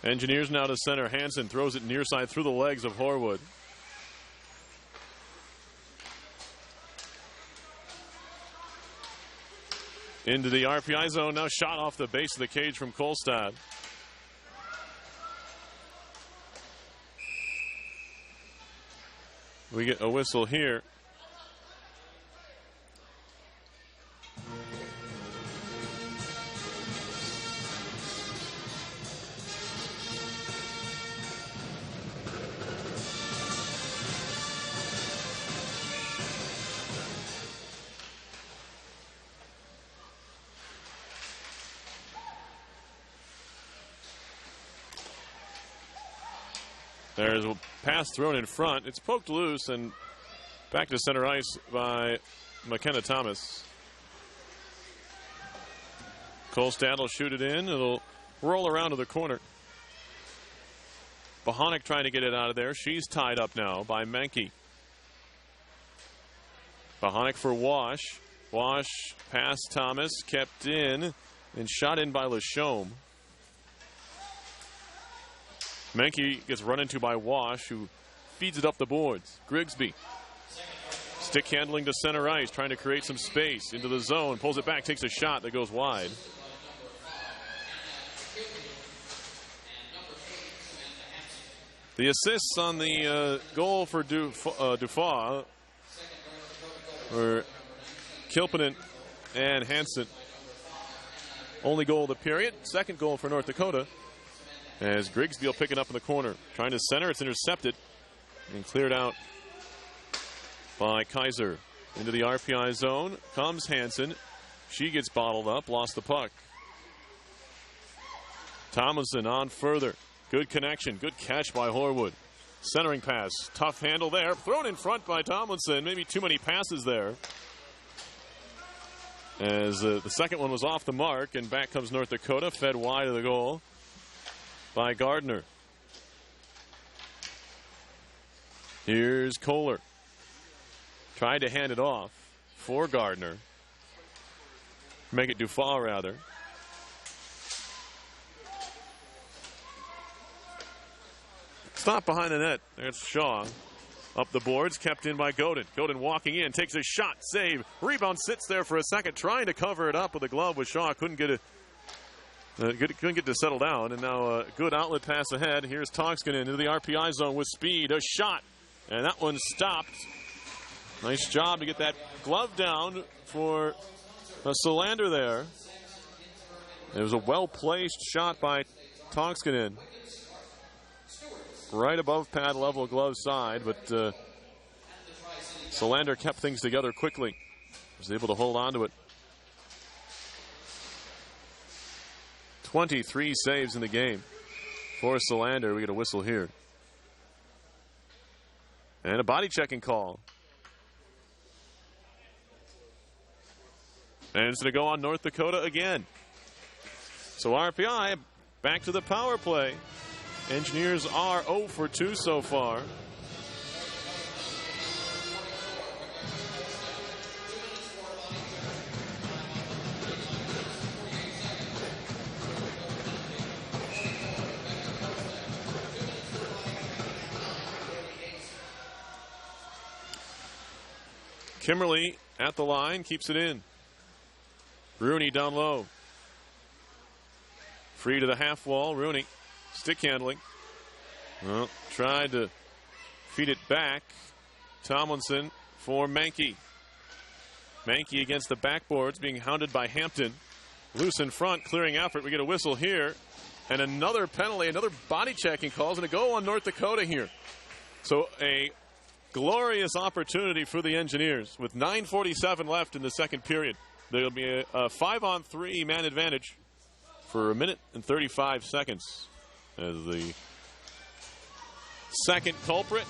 Engineers now to center. Hansen throws it near side through the legs of Horwood. Into the RPI zone. Now shot off the base of the cage from Kolstad. We get a whistle here. There's a pass thrown in front. It's poked loose and back to center ice by McKenna Thomas. Kolstad will shoot it in. It'll roll around to the corner. Bohonic trying to get it out of there. She's tied up now by Menke. Bohonic for Wash. Wash past Thomas, kept in and shot in by Lachaume. Menke gets run into by Wash, who feeds it up the boards. Grigsby. Stick handling to center ice, trying to create some space into the zone. Pulls it back, takes a shot that goes wide. The assists on the goal for Dufaw were Kilpinen and Hansen. Only goal of the period. Second goal for North Dakota. As Grigsby will pick it up in the corner. Trying to center, it's intercepted and cleared out by Kaiser. Into the RPI zone comes Hansen. She gets bottled up, lost the puck. Tomlinson on further. Good connection, good catch by Horwood. Centering pass, tough handle there. Thrown in front by Tomlinson. Maybe too many passes there. As the second one was off the mark, and back comes North Dakota, fed wide of the goal by Gardner. Here's Kohler. Tried to hand it off for Gardner. Make it Dufal, rather. Stop behind the net. There's Shaw. Up the boards, kept in by Godin. Godin walking in, takes a shot, save. Rebound, sits there for a second, trying to cover it up with a glove with Shaw. Couldn't get to settle down. And now a good outlet pass ahead. Here's Toxkin into the RPI zone with speed. A shot. And that one stopped. Nice job to get that glove down for Solander there. It was a well-placed shot by Toxkin. Right above pad level, glove side, but Solander kept things together quickly. Was able to hold on to it. 23 saves in the game for Solander. We get a whistle here. And a body checking call. And it's going to go on North Dakota again. So RPI back to the power play. Engineers are 0 for 2 so far. Kimberly at the line, keeps it in. Rooney down low. Free to the half wall. Rooney. Stick handling. Well, tried to feed it back. Tomlinson for Mankey. Mankey against the backboards, being hounded by Hampton. Loose in front, clearing effort. We get a whistle here. And another penalty, another body checking calls, and a goal on North Dakota here. So a glorious opportunity for the Engineers with 9:47 left in the second period. There'll be a 5-on-3 man advantage for 1 minute and 35 seconds. As the second culprit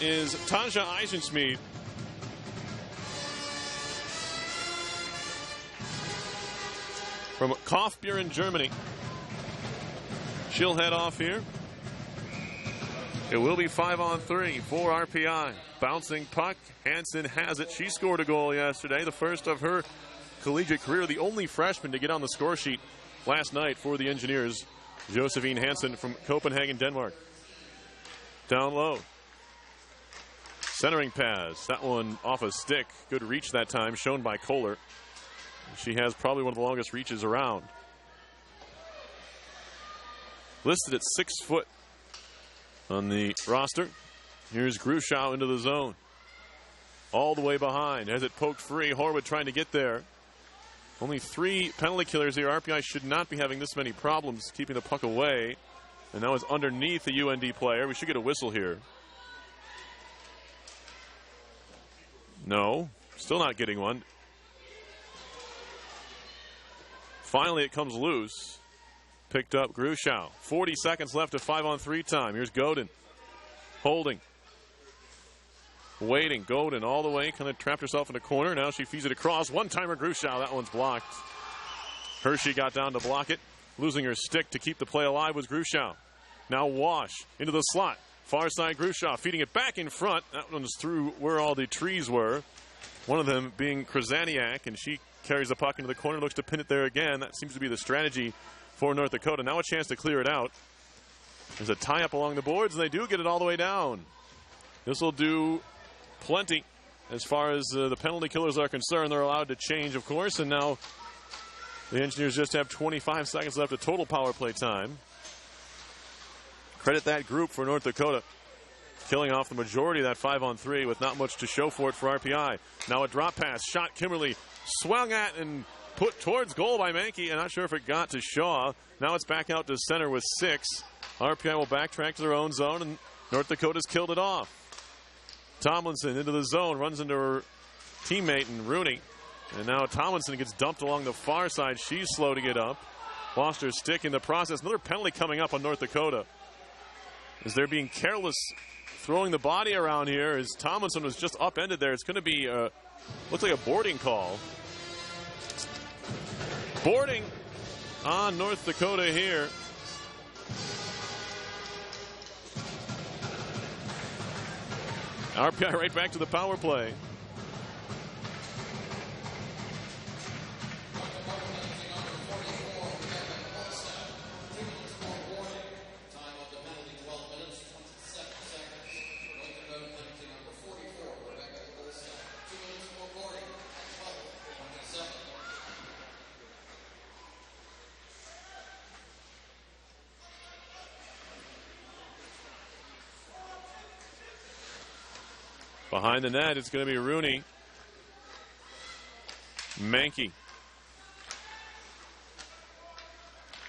is Tanja Eisenschmied. From Kaufbeuren, Germany. She'll head off here. It will be 5-on-3 for RPI. Bouncing puck. Hansen has it. She scored a goal yesterday, the first of her collegiate career, the only freshman to get on the score sheet last night for the Engineers. Josephine Hansen from Copenhagen, Denmark. Down low. Centering pass. That one off a stick. Good reach that time, shown by Kohler. She has probably one of the longest reaches around. Listed at 6 foot on the roster. Here's Gruschow into the zone. All the way behind. Has it poked free. Horwood trying to get there. Only 3 penalty killers here. RPI should not be having this many problems keeping the puck away. And now it's underneath the UND player. We should get a whistle here. No, still not getting one. Finally, it comes loose. Picked up Gruschow. 40 seconds left of 5-on-3 time. Here's Godin. Holding. Waiting. Godin all the way. Kind of trapped herself in a corner. Now she feeds it across. One-timer Gruschow. That one's blocked. Hershey got down to block it. Losing her stick to keep the play alive was Gruschow. Now Wash into the slot. Far side Gruschow feeding it back in front. That one's through where all the trees were. One of them being Krasaniak, and she carries the puck into the corner. Looks to pin it there again. That seems to be the strategy for North Dakota. Now a chance to clear it out. There's a tie-up along the boards, and they do get it all the way down. This will do plenty as far as the penalty killers are concerned. They're allowed to change, of course, and now the Engineers just have 25 seconds left of total power play time. Credit that group for North Dakota, killing off the majority of that 5-on-3 with not much to show for it for RPI. Now a drop pass, shot Kimberly, swung at and put towards goal by Mankey. I'm not sure if it got to Shaw. Now it's back out to center with 6. RPI will backtrack to their own zone, and North Dakota's killed it off. Tomlinson into the zone, runs into her teammate and Rooney. And now Tomlinson gets dumped along the far side. She's slow to get up. Lost her stick in the process. Another penalty coming up on North Dakota, as they're being careless throwing the body around here, as Tomlinson was just upended there. It's going to be, looks like a boarding call. Boarding on North Dakota here. RPI right back to the power play. Behind the net, it's going to be Rooney. Mankey.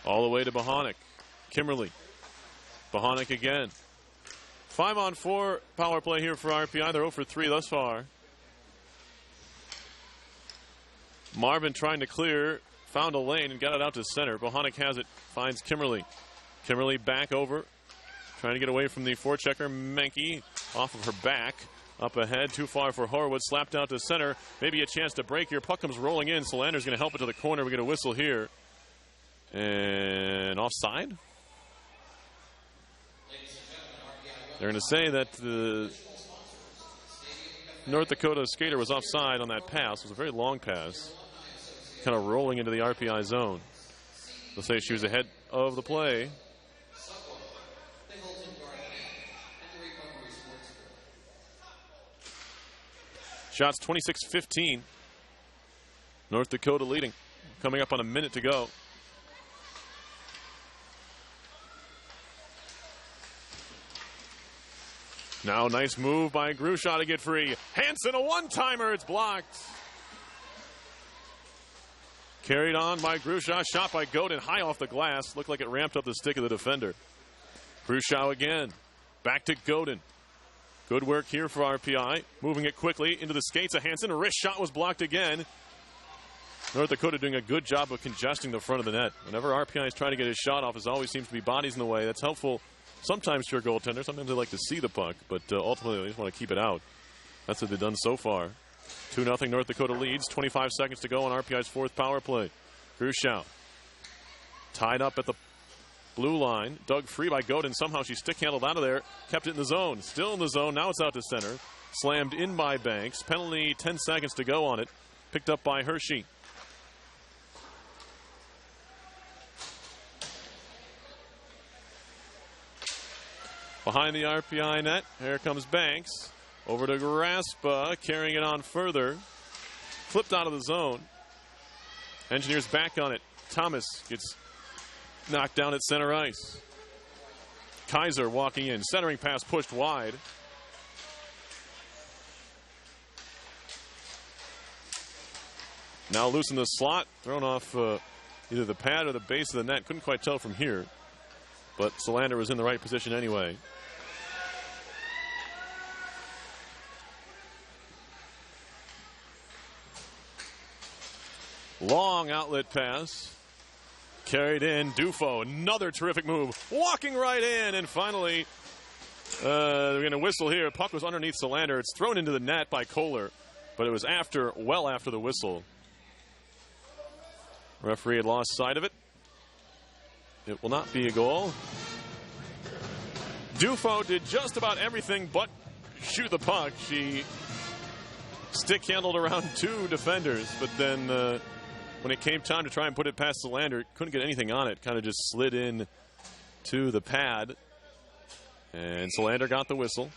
All the way to Bohonic. Kimmerly. Bohonic again. 5-on-4 power play here for RPI. They're 0 for 3 thus far. Marvin trying to clear. Found a lane and got it out to center. Bohonic has it. Finds Kimmerly. Kimmerly back over. Trying to get away from the forechecker. Mankey off of her back. Up ahead, too far for Horwood. Slapped out to center. Maybe a chance to break here. Puck comes rolling in. Solander's going to help it to the corner. We get a whistle here. And offside? They're going to say that the North Dakota skater was offside on that pass. It was a very long pass. Kind of rolling into the RPI zone. They'll say she was ahead of the play. Shots 26-15. North Dakota leading. Coming up on a minute to go. Now nice move by Grushaw to get free. Hansen, a one-timer. It's blocked. Carried on by Grushaw. Shot by Godin high off the glass. Looked like it ramped up the stick of the defender. Grushaw again. Back to Godin. Good work here for RPI. Moving it quickly into the skates of Hansen. A wrist shot was blocked again. North Dakota doing a good job of congesting the front of the net. Whenever RPI is trying to get his shot off, there always seems to be bodies in the way. That's helpful sometimes to your goaltender. Sometimes they like to see the puck, but ultimately they just want to keep it out. That's what they've done so far. 2-0 North Dakota leads. 25 seconds to go on RPI's 4th power play. Grushaw tied up at the blue line. Dug free by Godin. Somehow she stick handled out of there. Kept it in the zone. Still in the zone. Now it's out to center. Slammed in by Banks. Penalty, 10 seconds to go on it. Picked up by Hershey. Behind the RPI net. Here comes Banks. Over to Graspa. Carrying it on further. Flipped out of the zone. Engineers back on it. Thomas gets knocked down at center ice. Kaiser walking in. Centering pass pushed wide. Now loose in the slot. Thrown off either the pad or the base of the net. Couldn't quite tell from here. But Solander was in the right position anyway. Long outlet pass. Carried in. Dufo, another terrific move. Walking right in, and finally, they're going to whistle here. Puck was underneath Solander. It's thrown into the net by Kohler, but it was well after the whistle. Referee had lost sight of it. It will not be a goal. Dufo did just about everything but shoot the puck. She stick handled around 2 defenders, but then when it came time to try and put it past Solander, couldn't get anything on it. Kind of just slid in to the pad. And Solander got the whistle.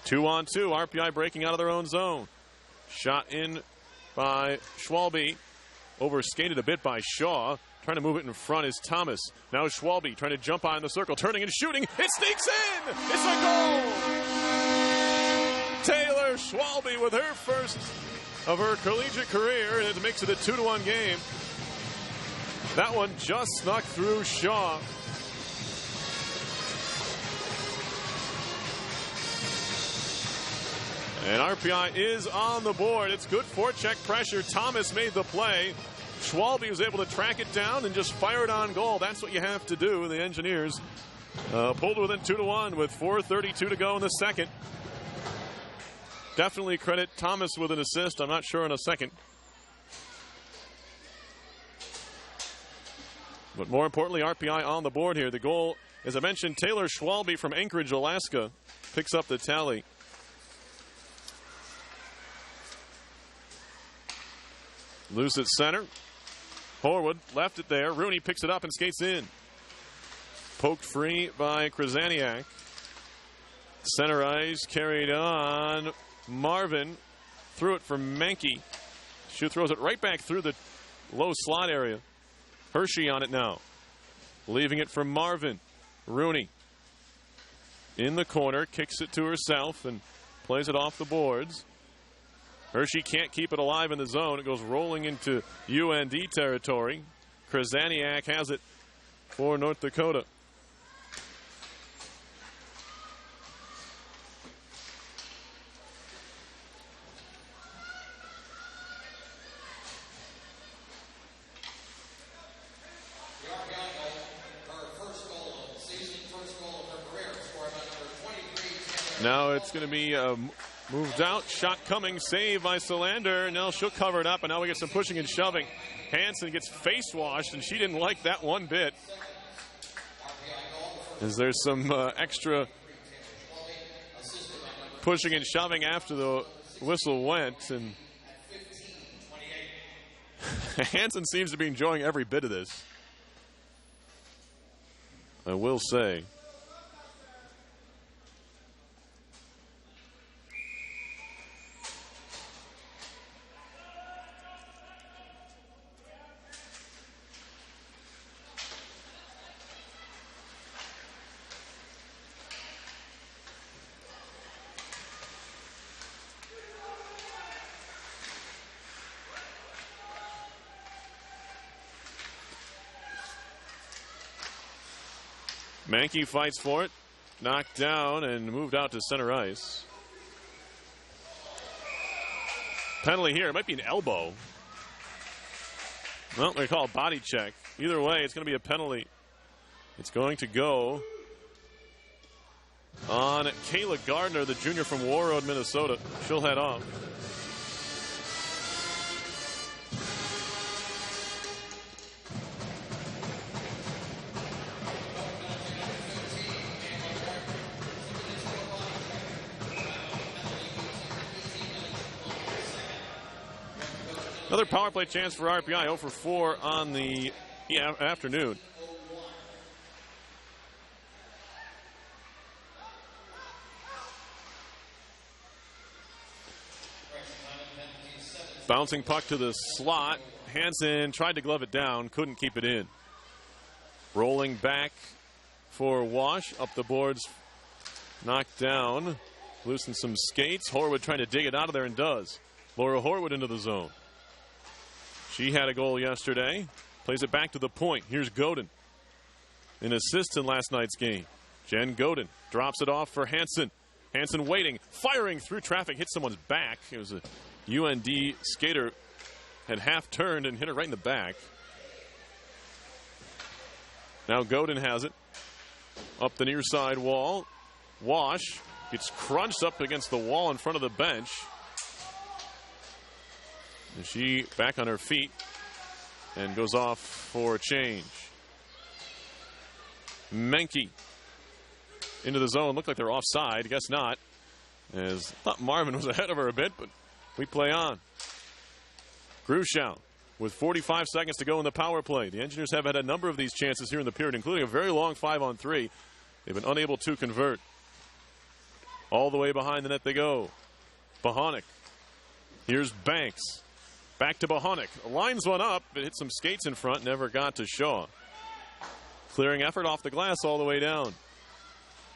2-on-2. RPI breaking out of their own zone. Shot in by Schwalbe. Overskated a bit by Shaw. Trying to move it in front is Thomas. Now Schwalbe trying to jump on the circle. Turning and shooting. It sneaks in. It's a goal. Taylor Schwalbe with her first of her collegiate career, and it makes it a 2-1 game. That one just snuck through Shaw. And RPI is on the board. It's good forecheck pressure. Thomas made the play. Schwalbe was able to track it down and just fire it on goal. That's what you have to do. The Engineers pulled within 2-1 with 4:32 to go in the second. Definitely credit Thomas with an assist. I'm not sure in a second. But more importantly, RPI on the board here. The goal, as I mentioned, Taylor Schwalbe from Anchorage, Alaska, picks up the tally. Loose at center. Horwood left it there. Rooney picks it up and skates in. Poked free by Krasaniak. Center ice carried on. Marvin threw it for Menke. She throws it right back through the low slot area. Hershey on it now. Leaving it for Marvin. Rooney in the corner, kicks it to herself and plays it off the boards. Hershey can't keep it alive in the zone. It goes rolling into UND territory. Krasaniak has it for North Dakota. Now it's going to be moved out. Shot coming. Save by Solander. Now she'll cover it up, and now we get some pushing and shoving. Hansen gets face washed, and she didn't like that one bit. As there's some extra pushing and shoving after the whistle went, and Hansen seems to be enjoying every bit of this, I will say. Menke fights for it. Knocked down and moved out to center ice. Penalty here. It might be an elbow. Well, they call a body check. Either way, it's going to be a penalty. It's going to go on Kayla Gardner, the junior from Warroad, Minnesota. She'll head off. Another power play chance for RPI, 0 for 4 on the afternoon. Bouncing puck to the slot. Hansen tried to glove it down, couldn't keep it in. Rolling back for Wash, up the boards, knocked down, loosened some skates. Horwood trying to dig it out of there and does. Laura Horwood into the zone. She had a goal yesterday. Plays it back to the point. Here's Godin. An assist in last night's game. Jen Godin drops it off for Hansen. Hansen waiting, firing through traffic, hit someone's back. It was a UND skater, had half turned and hit her right in the back. Now Godin has it. Up the near side wall. Wash gets crunched up against the wall in front of the bench. And she back on her feet and goes off for a change. Menke into the zone. Looked like they're offside. Guess not. As I thought Marvin was ahead of her a bit, but we play on. Grushow with 45 seconds to go in the power play. The Engineers have had a number of these chances here in the period, including a very long 5-on-3. They've been unable to convert. All the way behind the net they go. Bohonic. Here's Banks. Back to Bohonic. Lines one up. It hit some skates in front. Never got to Shaw. Clearing effort off the glass all the way down.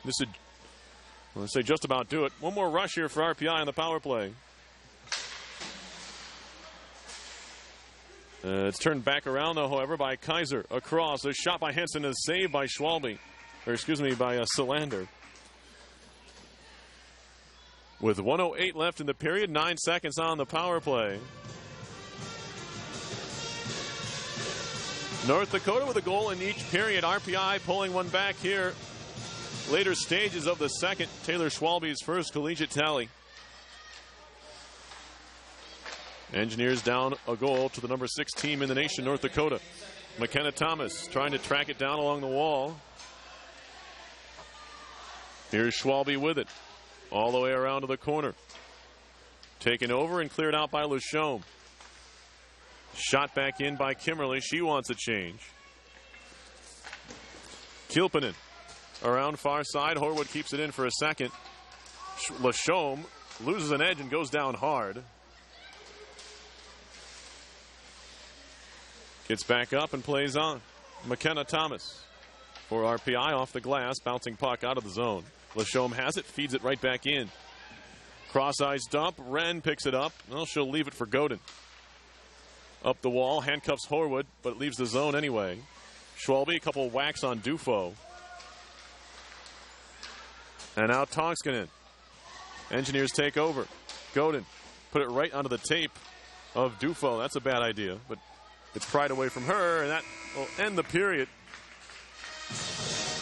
This would, I want to say, just about do it. One more rush here for RPI on the power play. It's turned back around, though, however, by Kaiser. Across. A shot by Hansen is saved by Schwalbe. Or, excuse me, by Solander. With 1:08 left in the period, 9 seconds on the power play. North Dakota with a goal in each period. RPI pulling one back here. Later stages of the second. Taylor Schwalbe's first collegiate tally. Engineers down a goal to the number 6 team in the nation, North Dakota. McKenna Thomas trying to track it down along the wall. Here's Schwalbe with it. All the way around to the corner. Taken over and cleared out by Lachaume. Shot back in by Kimmerly. She wants a change. Kilpenin around far side. Horwood keeps it in for a second. Lachaume loses an edge and goes down hard. Gets back up and plays on. McKenna Thomas for RPI off the glass. Bouncing puck out of the zone. Lachaume has it. Feeds it right back in. Cross-ice dump. Wren picks it up. Well, she'll leave it for Godin. Up the wall. Handcuffs Horwood, but it leaves the zone anyway. Schwalbe, a couple whacks on Dufo. And now Tonskanen. Engineers take over. Godin put it right onto the tape of Dufo. That's a bad idea, but it's pried away from her, and that will end the period.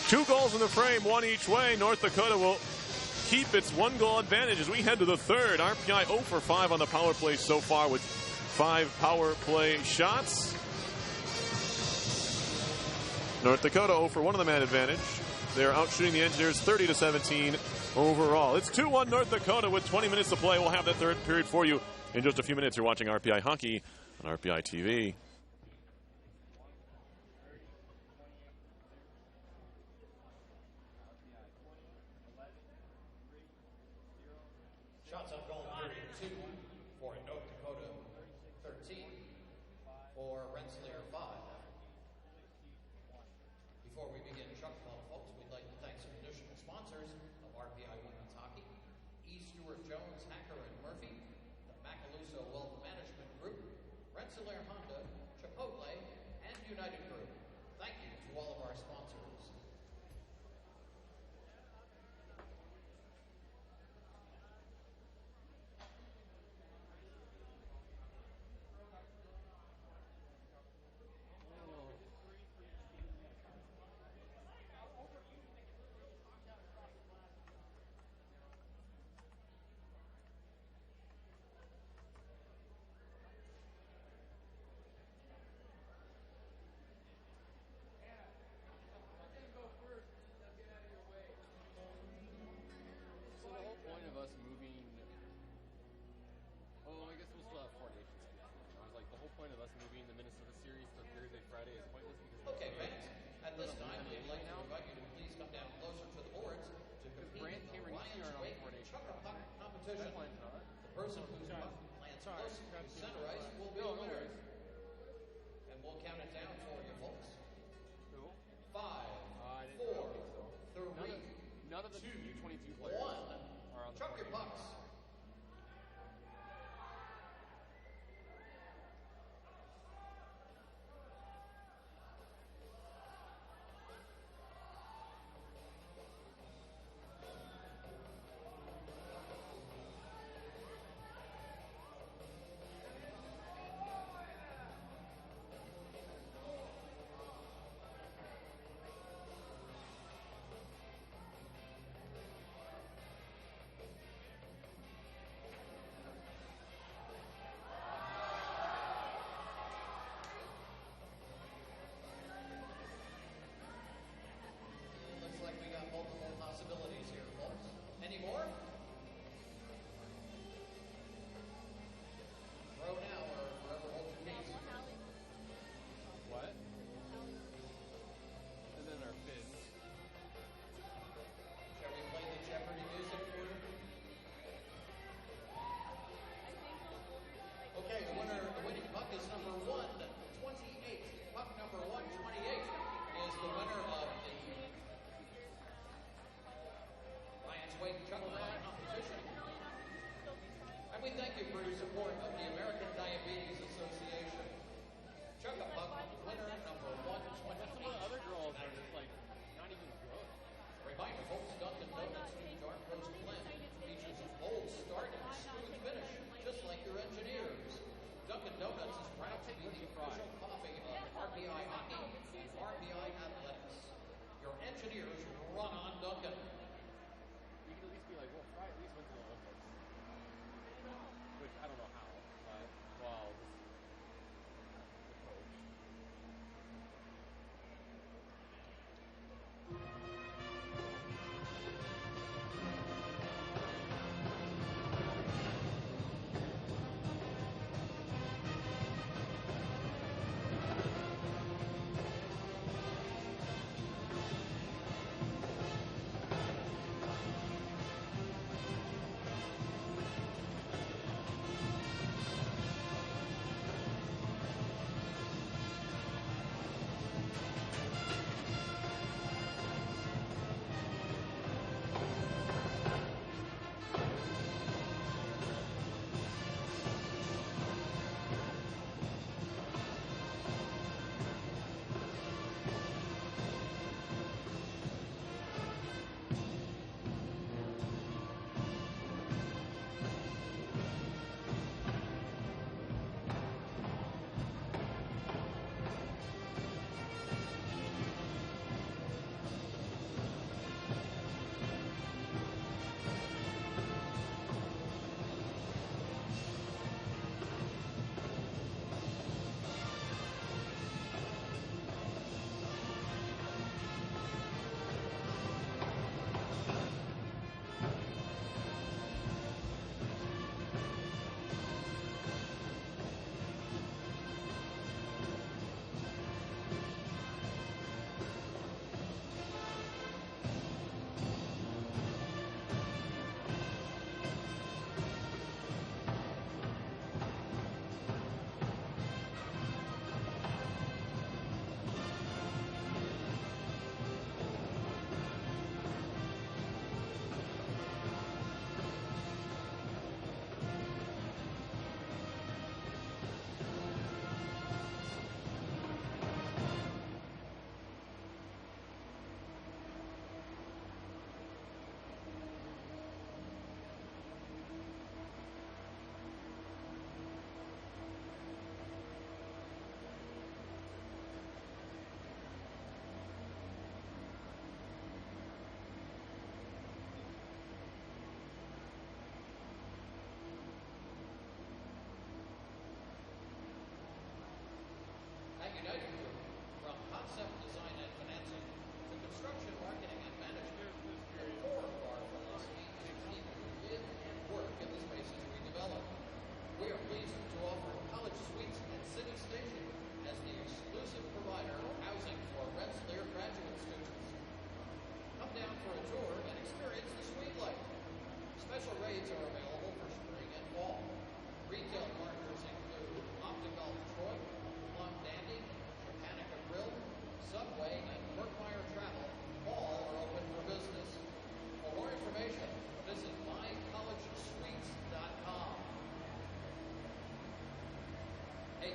2 goals in the frame, 1 each way. North Dakota will keep its 1-goal advantage as we head to the third. RPI 0 for 5 on the power play so far with 5 power play shots. North Dakota 0 for 1 on the man advantage. They're outshooting the Engineers 30-17 overall. It's 2-1 North Dakota with 20 minutes to play. We'll have that third period for you in just a few minutes. You're watching RPI Hockey on RPI TV. Shots on goal, period 2 for North Dakota, 13 for Rensselaer, 5. Before we begin Chuck Club, folks, we'd like to thank some additional sponsors of RPI Women's Hockey: E. Stewart Jones, Hacker and Murphy, the Macaluso Wealth Management Group, Rensselaer Honda, Chipotle, and United Group. Thank you to all of our sponsors. So the whole point of us moving, I guess we'll still have 4 nations. I was like, the whole point of us moving the Minnesota series to Thursday, Friday is pointless because Okay, fans, at this time, we'd like to invite you to please come down closer to the boards to compete Brant, in the Cameron, Lions Eastern are on Wake 4 nations. Chucker Puck competition. The person whose puck lands closest to center ice will be the winner. And we'll count it down for you, folks. 5, 4, 3, None of the 22 players 1. are on the Chuck your pucks.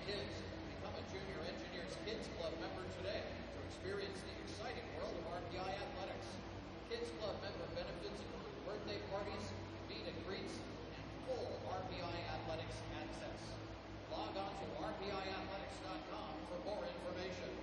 kids. Become a Junior Engineers Kids Club member today to experience the exciting world of RPI athletics. Kids Club member benefits include birthday parties, meet and greets, and full RPI athletics access. Log on to rpiathletics.com for more information.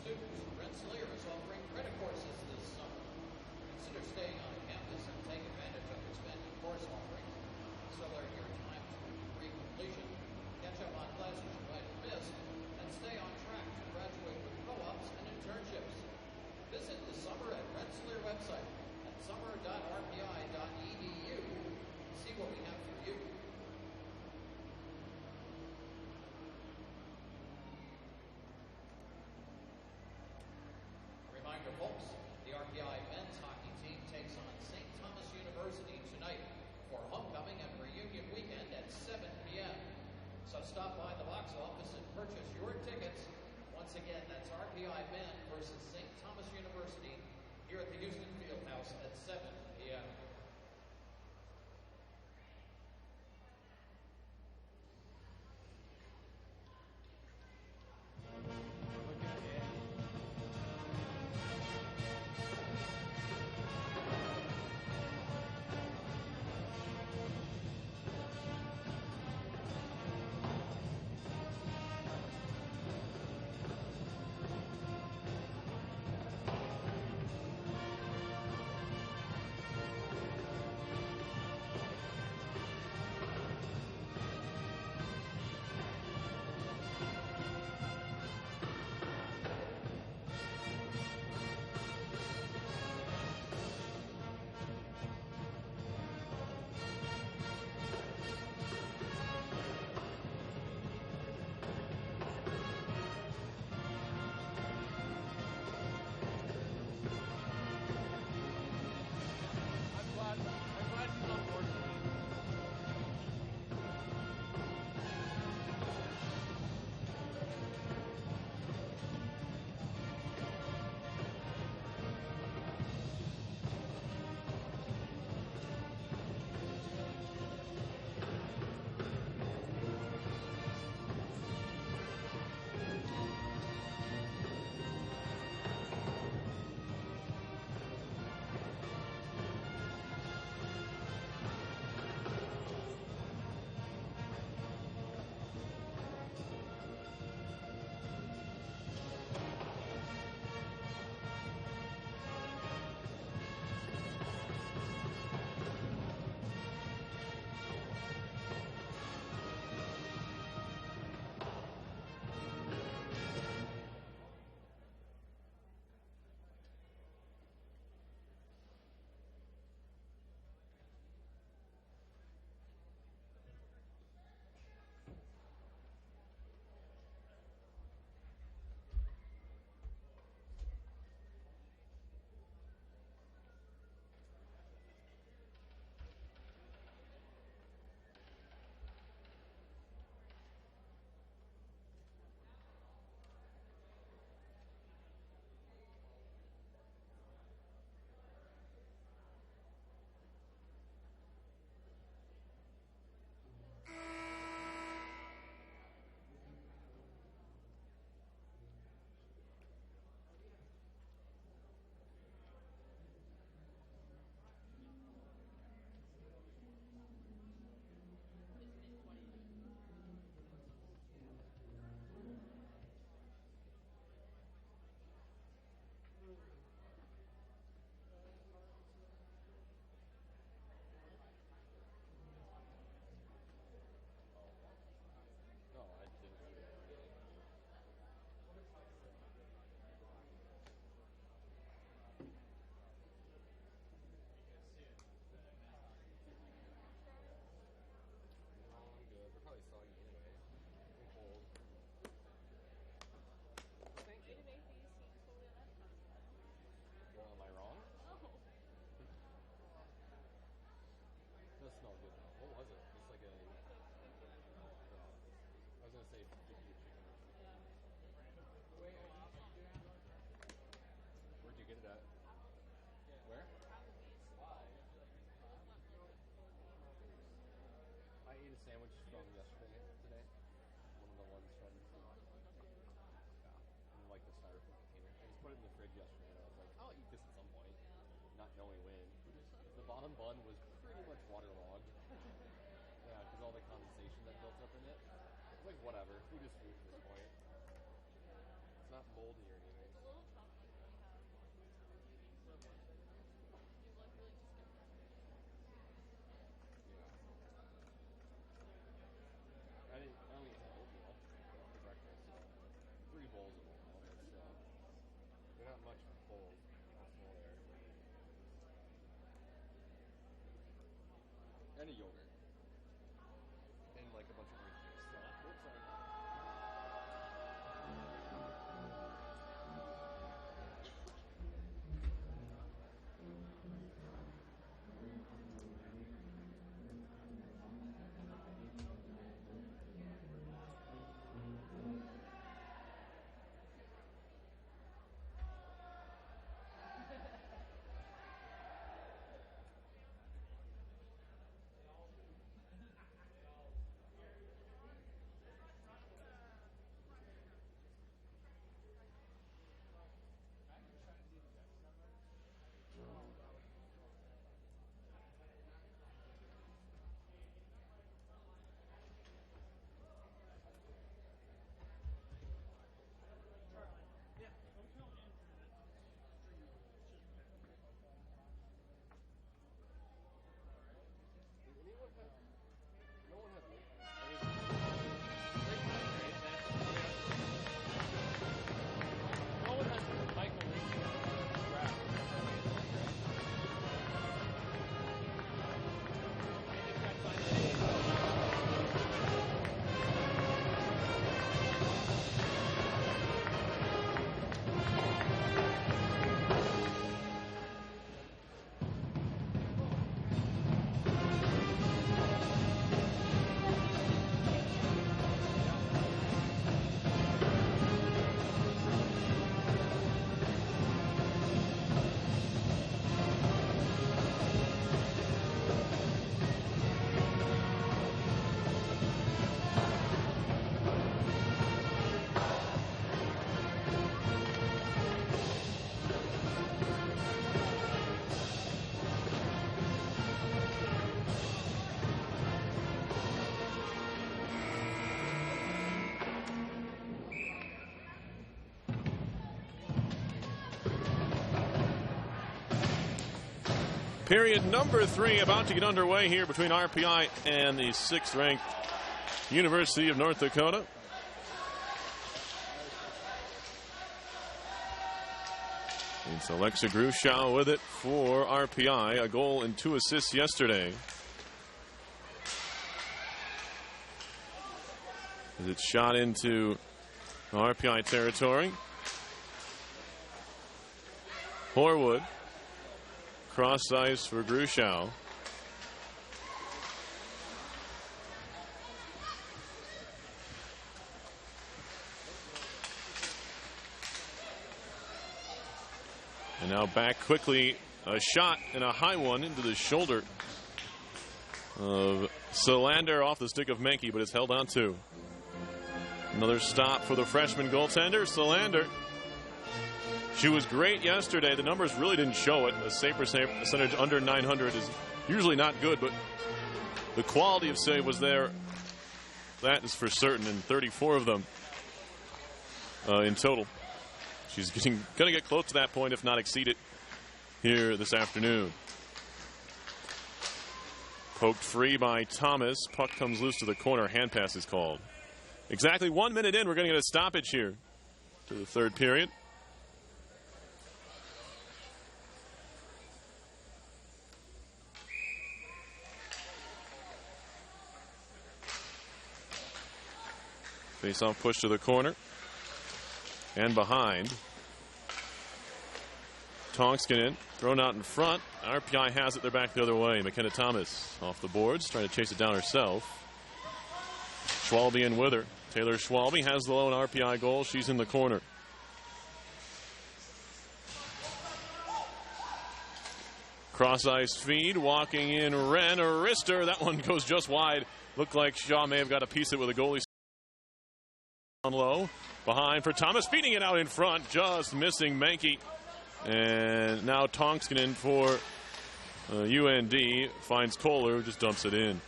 Students, Rensselaer is offering credit courses this summer. Consider staying on campus and take advantage of expanded course offerings. Accelerate your time to degree completion, catch up on classes you might have missed, and stay on track to graduate with co-ops and internships. Visit the Summer at Rensselaer website at summer.rpi.edu. See what we have for you. Reminder, folks, the RPI men's hockey team takes on St. Thomas University tonight for homecoming and reunion weekend at 7 p.m. So stop by the box office and purchase your tickets. Once again, that's RPI men versus St. Thomas University here at the Houston Fieldhouse at 7 p.m. sandwich from yesterday, today. One of the ones from, in like the styrofoam container. I just put it in the fridge yesterday, and I was like, I'll eat this at some point, not knowing when. The bottom bun was pretty much waterlogged. Yeah, because all the condensation that built up in it. I was like, whatever, food is food at this point. It's not moldy or anything. It's a little tough when you have you like really just get I only ate oatmeal for breakfast. 3 bowls of oatmeal, but still. They're not much bowls. That's more there. And a yogurt. And like a bunch of orange juice. So, oops, sorry. No one had meat. No one has Michael Wrap. Period number 3 about to get underway here between RPI and the 6th-ranked University of North Dakota. It's Alexa Grushow with it for RPI. A goal and 2 assists yesterday. As it's shot into RPI territory. Horwood. Cross ice for Grushow. And now back quickly. A shot and a high one into the shoulder of Solander off the stick of Menke, but it's held on to. Another stop for the freshman goaltender, Solander. She was great yesterday. The numbers really didn't show it. A save percentage under 900 is usually not good, but the quality of save was there. That is for certain, and 34 of them in total. She's going to get close to that point, if not exceed it, here this afternoon. Poked free by Thomas. Puck comes loose to the corner. Hand pass is called. Exactly 1 minute in, we're going to get a stoppage here to the 3rd period. Face-off push to the corner. And behind. Tonskinen thrown out in front. RPI has it. They're back the other way. McKenna Thomas off the boards, trying to chase it down herself. Schwalbe in with her. Taylor Schwalbe has the lone RPI goal. She's in the corner. Cross ice feed, walking in Wren, a wrister. That one goes just wide. Looked like Shaw may have got a piece of it with a goalie on low. Behind for Thomas, feeding it out in front, just missing Mankey. And now Tonskinen for UND finds Kohler, who just dumps it in.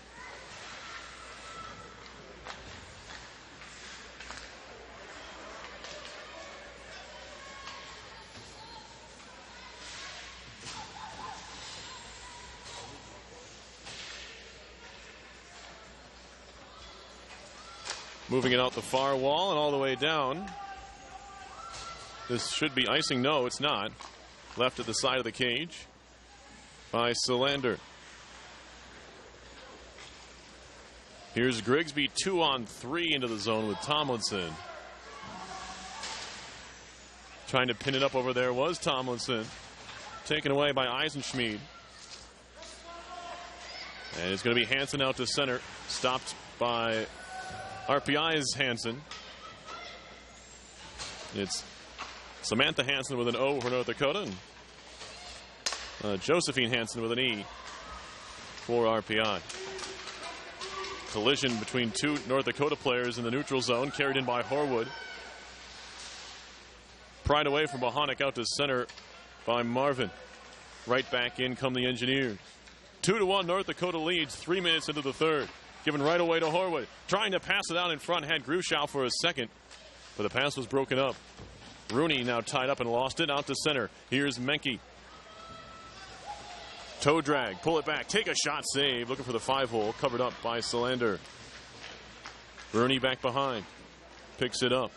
Moving it out the far wall and all the way down. This should be icing. No, it's not. Left at the side of the cage by Solander. Here's Grigsby 2-on-3 into the zone with Tomlinson. Trying to pin it up over there was Tomlinson. Taken away by Eisenschmied. And it's going to be Hansen out to center. Stopped by RPI's Hansen. It's Samantha Hansen with an O for North Dakota, and Josephine Hansen with an E for RPI. Collision between two North Dakota players in the neutral zone, carried in by Horwood. Pried away from Bohonic out to center by Marvin. Right back in come the Engineers. 2-1 North Dakota leads 3 minutes into the third. Given right away to Horwood. Trying to pass it out in front. Had Gruschow for a second. But the pass was broken up. Rooney now tied up and lost it. Out to center. Here's Menke. Toe drag. Pull it back. Take a shot. Save. Looking for the 5-hole. Covered up by Solander. Rooney back behind. Picks it up.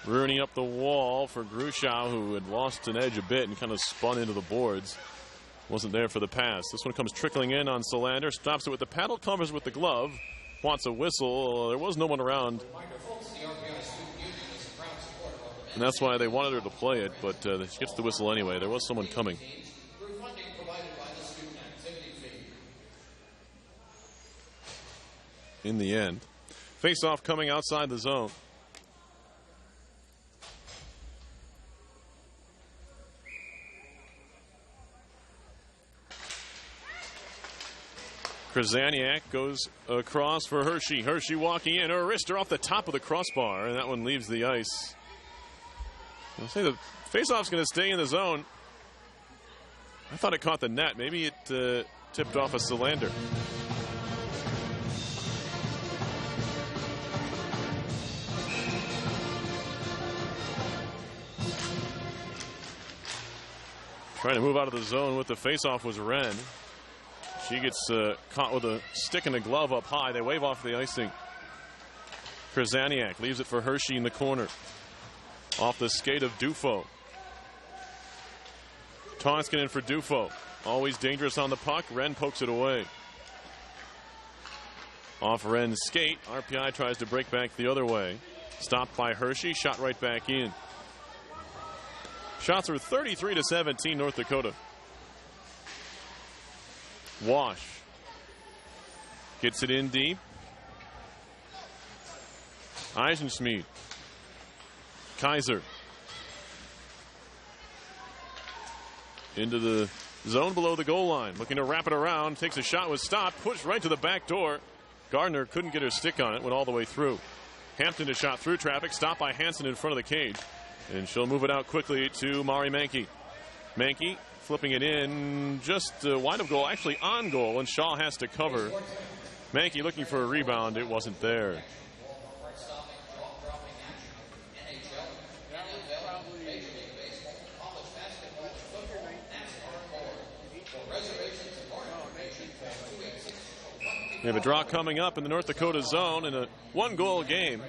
Rooney up the wall for Gruschow, who had lost an edge a bit and kind of spun into the boards. Wasn't there for the pass. This one comes trickling in on Solander. Stops it with the paddle, covers with the glove. Wants a whistle. There was no one around. And that's why they wanted her to play it, but she gets the whistle anyway. There was someone coming. In the end. Face-off coming outside the zone. Krasaniak goes across for Hershey. Hershey walking in. Her wrister off the top of the crossbar, and that one leaves the ice. I'll say the faceoff's going to stay in the zone. I thought it caught the net. Maybe it tipped off a Solander. Trying to move out of the zone with the faceoff was Wren. She gets caught with a stick and a glove up high. They wave off the icing. Krasaniak leaves it for Hershey in the corner. Off the skate of Dufo. Tonskinen for Dufo. Always dangerous on the puck. Wren pokes it away. Off Wren's skate. RPI tries to break back the other way. Stopped by Hershey. Shot right back in. Shots are 33-17 North Dakota. Wash. Gets it in deep. Eisenschmied. Kaiser. Into the zone below the goal line. Looking to wrap it around. Takes a shot, was stopped. Pushed right to the back door. Gardner couldn't get her stick on it. Went all the way through. Hampton to shot through traffic. Stopped by Hansen in front of the cage. And she'll move it out quickly to Mari Mankey. Mankey flipping it in just wide of goal. Actually on goal. And Shaw has to cover. Mankey looking for a rebound. It wasn't there. We have a draw coming up in the North Dakota zone in a one-goal game.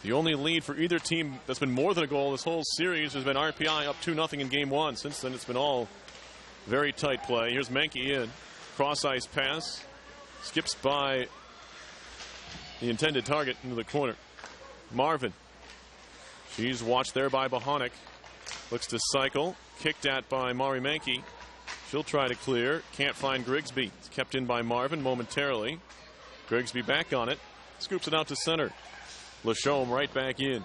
The only lead for either team that's been more than a goal this whole series has been RPI up 2-0 in game one. Since then, it's been all very tight play. Here's Mankey in. Cross-ice pass. Skips by the intended target into the corner. Marvin. She's watched there by Bohonic. Looks to cycle. Kicked at by Mari Mankey. She'll try to clear. Can't find Grigsby. It's kept in by Marvin momentarily. Grigsby back on it. Scoops it out to center. Lachaume right back in.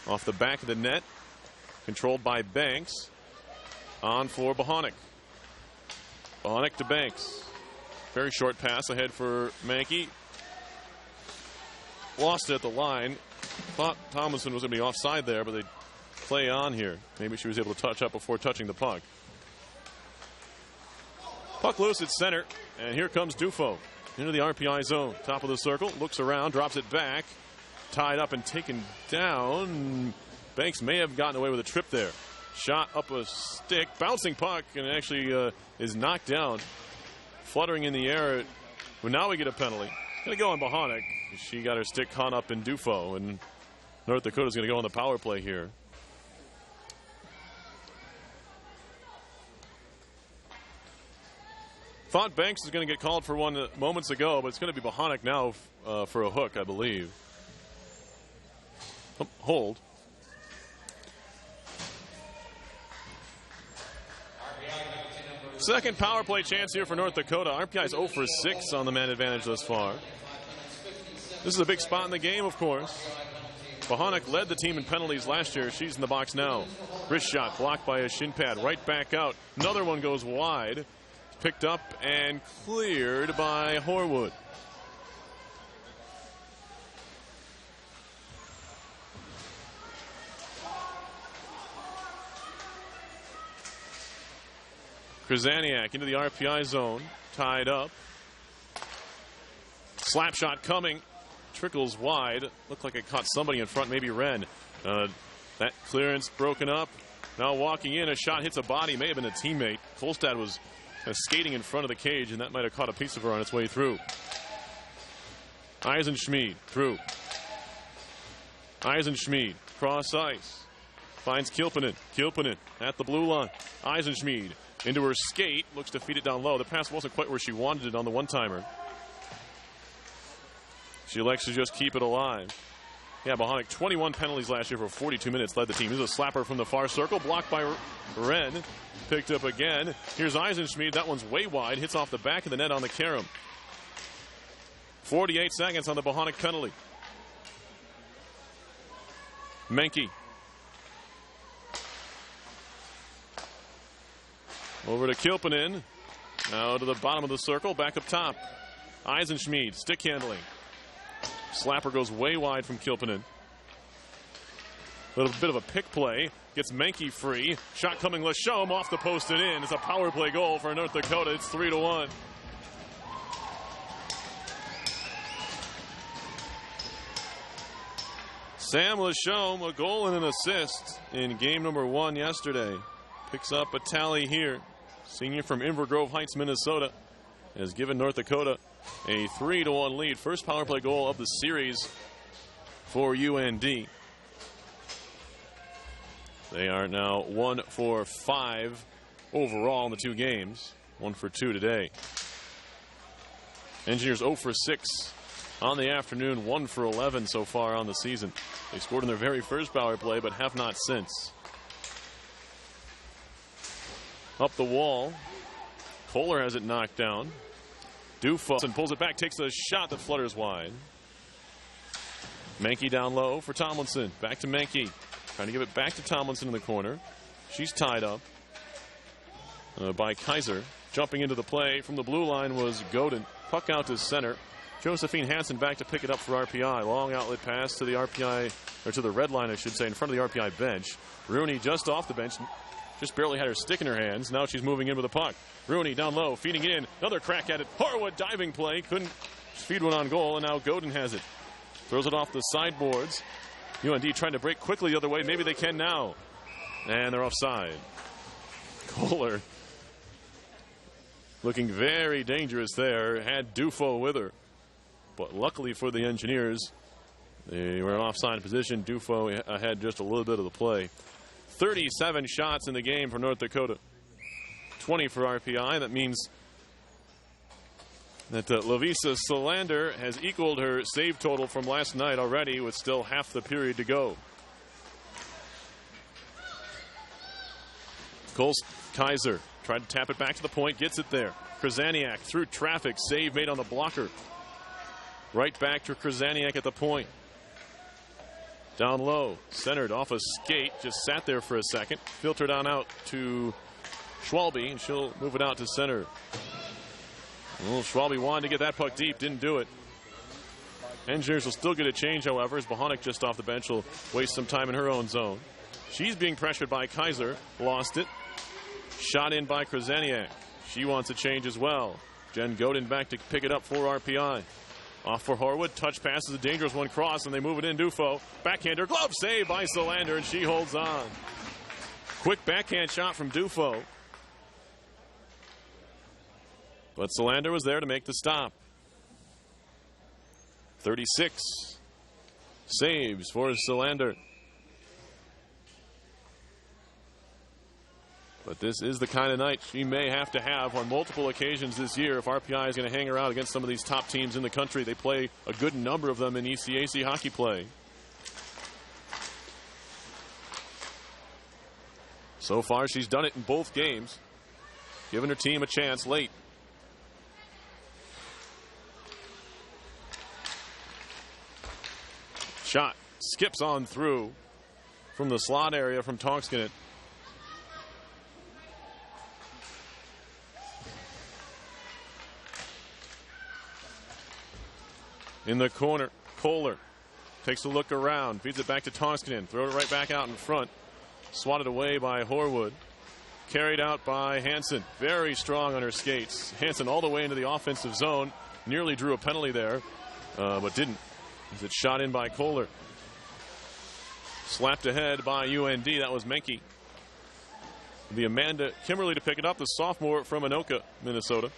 Off the back of the net. Controlled by Banks. On for Bohonic. Bohonic to Banks. Very short pass ahead for Mankey. Lost it at the line. Thought Tomlinson was going to be offside there, but they play on here. Maybe she was able to touch up before touching the puck. Puck loose at center, and here comes Dufo into the RPI zone. Top of the circle, looks around, drops it back. Tied up and taken down. Banks may have gotten away with a trip there. Shot up a stick, bouncing puck, and actually is knocked down. Fluttering in the air. Well, now we get a penalty. Going to go on Bohonic. She got her stick caught up in Dufo, and North Dakota's going to go on the power play here. Thought Banks was going to get called for one moments ago, but it's going to be Bohonic now for a hook, I believe. Oh, hold. Second power play chance here for North Dakota. RPI is 0 for 6 on the man advantage thus far. This is a big spot in the game, of course. Bohonic led the team in penalties last year. She's in the box now. Wrist shot blocked by a shin pad. Right back out. Another one goes wide. Picked up and cleared by Horwood. Krzyzaniak into the RPI zone. Tied up. Slap shot coming. Trickles wide. Looked like it caught somebody in front, maybe Wren. That clearance broken up. Now walking in. A shot hits a body. May have been a teammate. Kolstad was skating in front of the cage, and that might have caught a piece of her on its way through. Eisenschmied through. Eisenschmied cross ice. Finds Kilpenin. Kilpenin at the blue line. Eisenschmied into her skate. Looks to feed it down low. The pass wasn't quite where she wanted it on the one-timer. She elects to just keep it alive. Yeah, Bohonic, 21 penalties last year for 42 minutes, led the team. Here's a slapper from the far circle, blocked by Wren. Picked up again. Here's Eisenschmied. That one's way wide. Hits off the back of the net on the carom. 48 seconds on the Bohonic penalty. Menke. Over to Kilpenin. Now to the bottom of the circle, back up top. Eisenschmied, stick handling. Slapper goes way wide from Kilpenin. A little bit of a pick play. Gets Menke free. Shot coming Lachaume off the post and in. It's a power play goal for North Dakota. It's 3-1. Sam Lachaume, a goal and an assist in game number 1 yesterday. Picks up a tally here. Senior from Inver Grove Heights, Minnesota, has given North Dakota a 3-1 lead. First power play goal of the series for UND. They are now 1 for 5 overall in the 2 games. 1 for 2 today. Engineers 0 for 6 on the afternoon. 1 for 11 so far on the season. They scored in their very first power play, but have not since. Up the wall. Kohler has it knocked down. Dufo pulls it back, takes a shot that flutters wide. Menke down low for Tomlinson. Back to Menke. Trying to give it back to Tomlinson in the corner. She's tied up by Kaiser. Jumping into the play from the blue line was Godin. Puck out to center. Josephine Hansen back to pick it up for RPI. Long outlet pass to the RPI, or to the red line, I should say, in front of the RPI bench. Rooney just off the bench. Just barely had her stick in her hands. Now she's moving in with the puck. Rooney down low, feeding it in. Another crack at it. Horwood diving play. Couldn't feed one on goal, and now Godin has it. Throws it off the sideboards. UND trying to break quickly the other way. Maybe they can now. And they're offside. Kohler looking very dangerous there. Had Dufo with her. But luckily for the Engineers, they were in offside position. Dufo had just a little bit of the play. 37 shots in the game for North Dakota. 20 for RPI. That means that Lavisa Solander has equaled her save total from last night already with still half the period to go. Kaiser tried to tap it back to the point. Gets it there. Krzyzaniak through traffic. Save made on the blocker. Right back to Krzyzaniak at the point. Down low, centered off a skate, just sat there for a second. Filtered on out to Schwalbe, and she'll move it out to center. Well, Schwalbe wanted to get that puck deep, didn't do it. Engineers will still get a change, however, as Bohonic just off the bench will waste some time in her own zone. She's being pressured by Kaiser, lost it. Shot in by Krasaniak. She wants a change as well. Jen Godin back to pick it up for RPI. Off for Horwood. Touch pass is a dangerous one cross, and they move it in. Dufo. Backhander. Glove save by Solander, and she holds on. Quick backhand shot from Dufo. But Solander was there to make the stop. 36 saves for Solander. But this is the kind of night she may have to have on multiple occasions this year if RPI is going to hang around against some of these top teams in the country. They play a good number of them in ECAC hockey play. So far, she's done it in both games, giving her team a chance late. Shot skips on through from the slot area from Tonskinen. In the corner, Kohler takes a look around, feeds it back to Tonskinen, throw it right back out in front. Swatted away by Horwood. Carried out by Hansen. Very strong on her skates. Hansen all the way into the offensive zone. Nearly drew a penalty there, but didn't. As it's shot in by Kohler. Slapped ahead by UND. That was Menke. The Amanda Kimberly to pick it up, the sophomore from Anoka, Minnesota.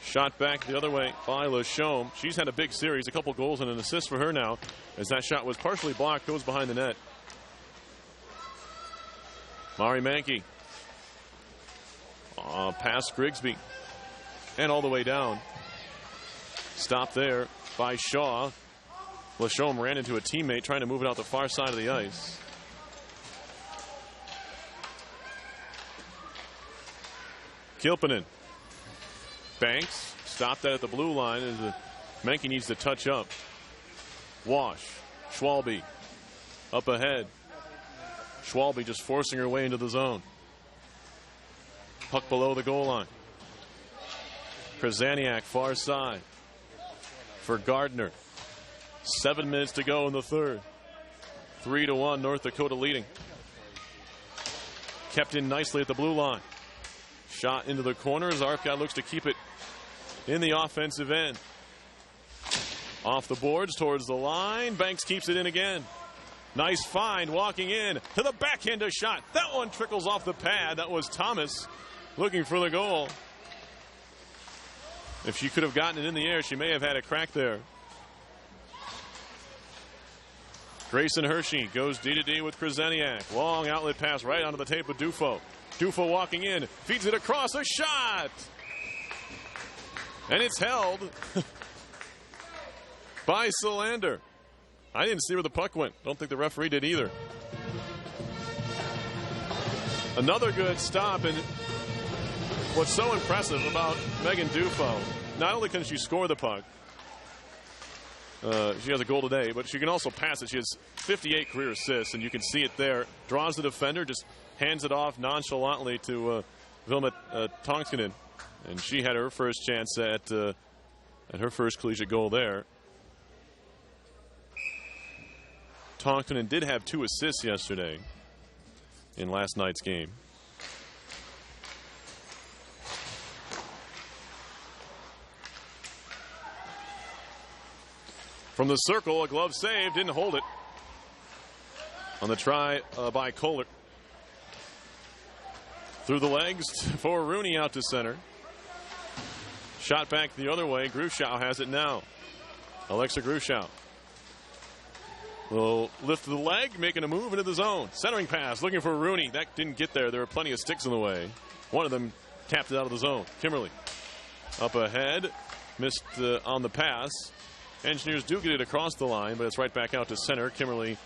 Shot back the other way by Lachaume. She's had a big series, a couple goals and an assist for her now, as that shot was partially blocked, goes behind the net. Mari Mankey. Past Grigsby. And all the way down. Stopped there by Shaw. Lachaume ran into a teammate trying to move it out the far side of the ice. Kilpenin. Banks stopped that at the blue line as Menke needs to touch up. Wash. Schwalbe up ahead. Schwalbe just forcing her way into the zone. Puck below the goal line. Krasaniak far side for Gardner. 7 minutes to go in the third. 3-1 North Dakota leading. Kept in nicely at the blue line. Shot into the corner as RPI looks to keep it in the offensive end. Off the boards towards the line. Banks keeps it in again. Nice find walking in to the backhander shot. That one trickles off the pad. That was Thomas looking for the goal. If she could have gotten it in the air, she may have had a crack there. Grayson Hershey goes D-to-D with Krasaniak. Long outlet pass right onto the tape with Dufo. Dufo walking in, feeds it across, a shot! And it's held by Solander. I didn't see where the puck went. Don't think the referee did either. Another good stop, and what's so impressive about Megan Dufo, not only can she score the puck, she has a goal today, but she can also pass it. She has 58 career assists, and you can see it there. Draws the defender, just hands it off nonchalantly to Vilma Tonskinen. And she had her first chance at her first collegiate goal there. Tonskinen did have 2 assists yesterday in last night's game. From the circle, a glove save, didn't hold it. On the try by Kohler. Through the legs for Rooney out to center. Shot back the other way. Grushow has it now. Alexa Grushow will lift the leg, making a move into the zone. Centering pass, looking for Rooney. That didn't get there. There were plenty of sticks in the way. One of them tapped it out of the zone. Kimberly up ahead. Missed on the pass. Engineers do get it across the line, but it's right back out to center. Kimberly,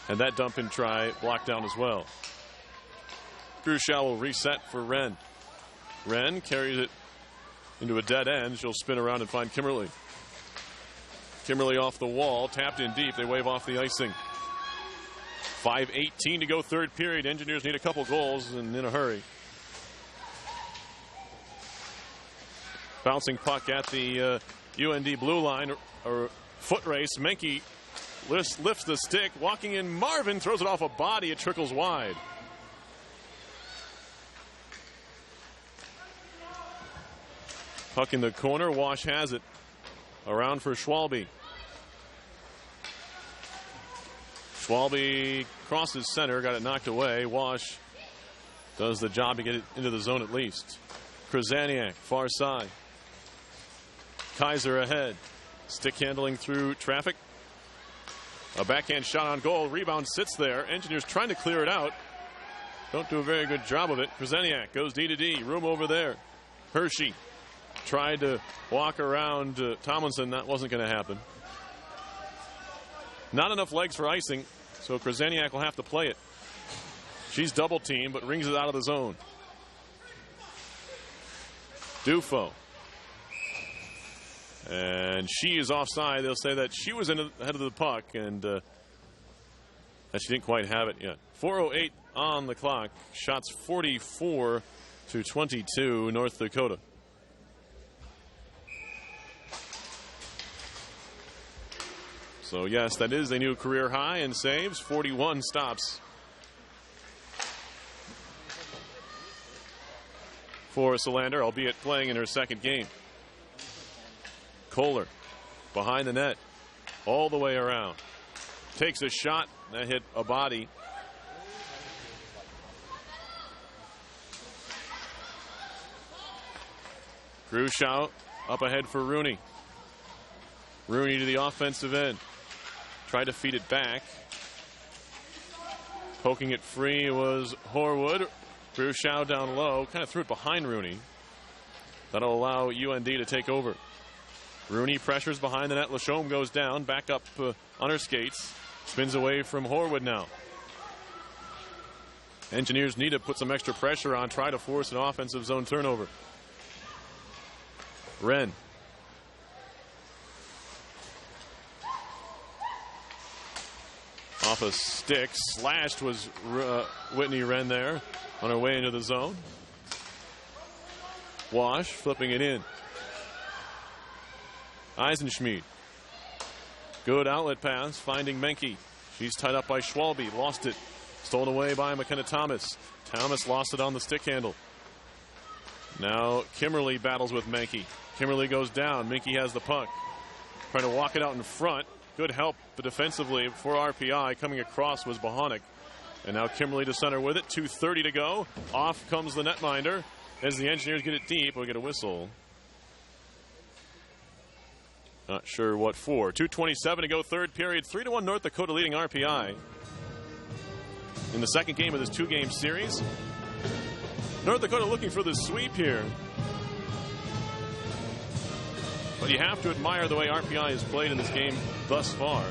and that dump and try blocked down as well. Grushow will reset for Wren. Wren carries it into a dead end. She'll spin around and find Kimberly. Kimberly off the wall, tapped in deep. They wave off the icing. 5:18 to go, third period. Engineers need a couple goals and in a hurry. Bouncing puck at the UND blue line, or foot race. Menke lifts the stick, walking in. Marvin throws it off a body. It trickles wide. Puck in the corner. Wash has it. Around for Schwalbe. Schwalbe crosses center, got it knocked away. Wash does the job to get it into the zone at least. Krasaniak, far side. Kaiser ahead. Stick handling through traffic. A backhand shot on goal. Rebound sits there. Engineers trying to clear it out. Don't do a very good job of it. Krasaniak goes D to D. Room over there. Hershey tried to walk around Tomlinson. That wasn't going to happen. Not enough legs for icing, so Krasaniak will have to play it. She's double teamed, but rings it out of the zone. Dufo. And she is offside. They'll say that she was ahead of the puck and that she didn't quite have it yet. 4:08 on the clock. Shots 44-22, North Dakota. So, yes, that is a new career high in saves. 41 stops for Solander, albeit playing in her second game. Kohler behind the net all the way around. Takes a shot. That hit a body. Grushow up ahead for Rooney. Rooney to the offensive end. Tried to feed it back. Poking it free was Horwood. Grushow down low. Kind of threw it behind Rooney. That'll allow UND to take over. Rooney pressures behind the net. Lachaume goes down. Back up on her skates. Spins away from Horwood now. Engineers need to put some extra pressure on. Try to force an offensive zone turnover. Wren. Off a stick. Slashed was Whitney Wren there on her way into the zone. Wash flipping it in. Eisenschmidt. Good outlet pass, finding Menke. She's tied up by Schwalbe. Lost it. Stolen away by McKenna Thomas. Thomas lost it on the stick handle. Now Kimberly battles with Menke. Kimberly goes down. Menke has the puck. Trying to walk it out in front. Good help defensively for RPI. Coming across was Bohonic. And now Kimberly to center with it. 2:30 to go. Off comes the netminder. As the Engineers get it deep, we'll get a whistle. Not sure what for. 2:27 to go, third period. 3-1 North Dakota leading RPI. In the second game of this two-game series. North Dakota looking for the sweep here. But you have to admire the way RPI has played in this game thus far.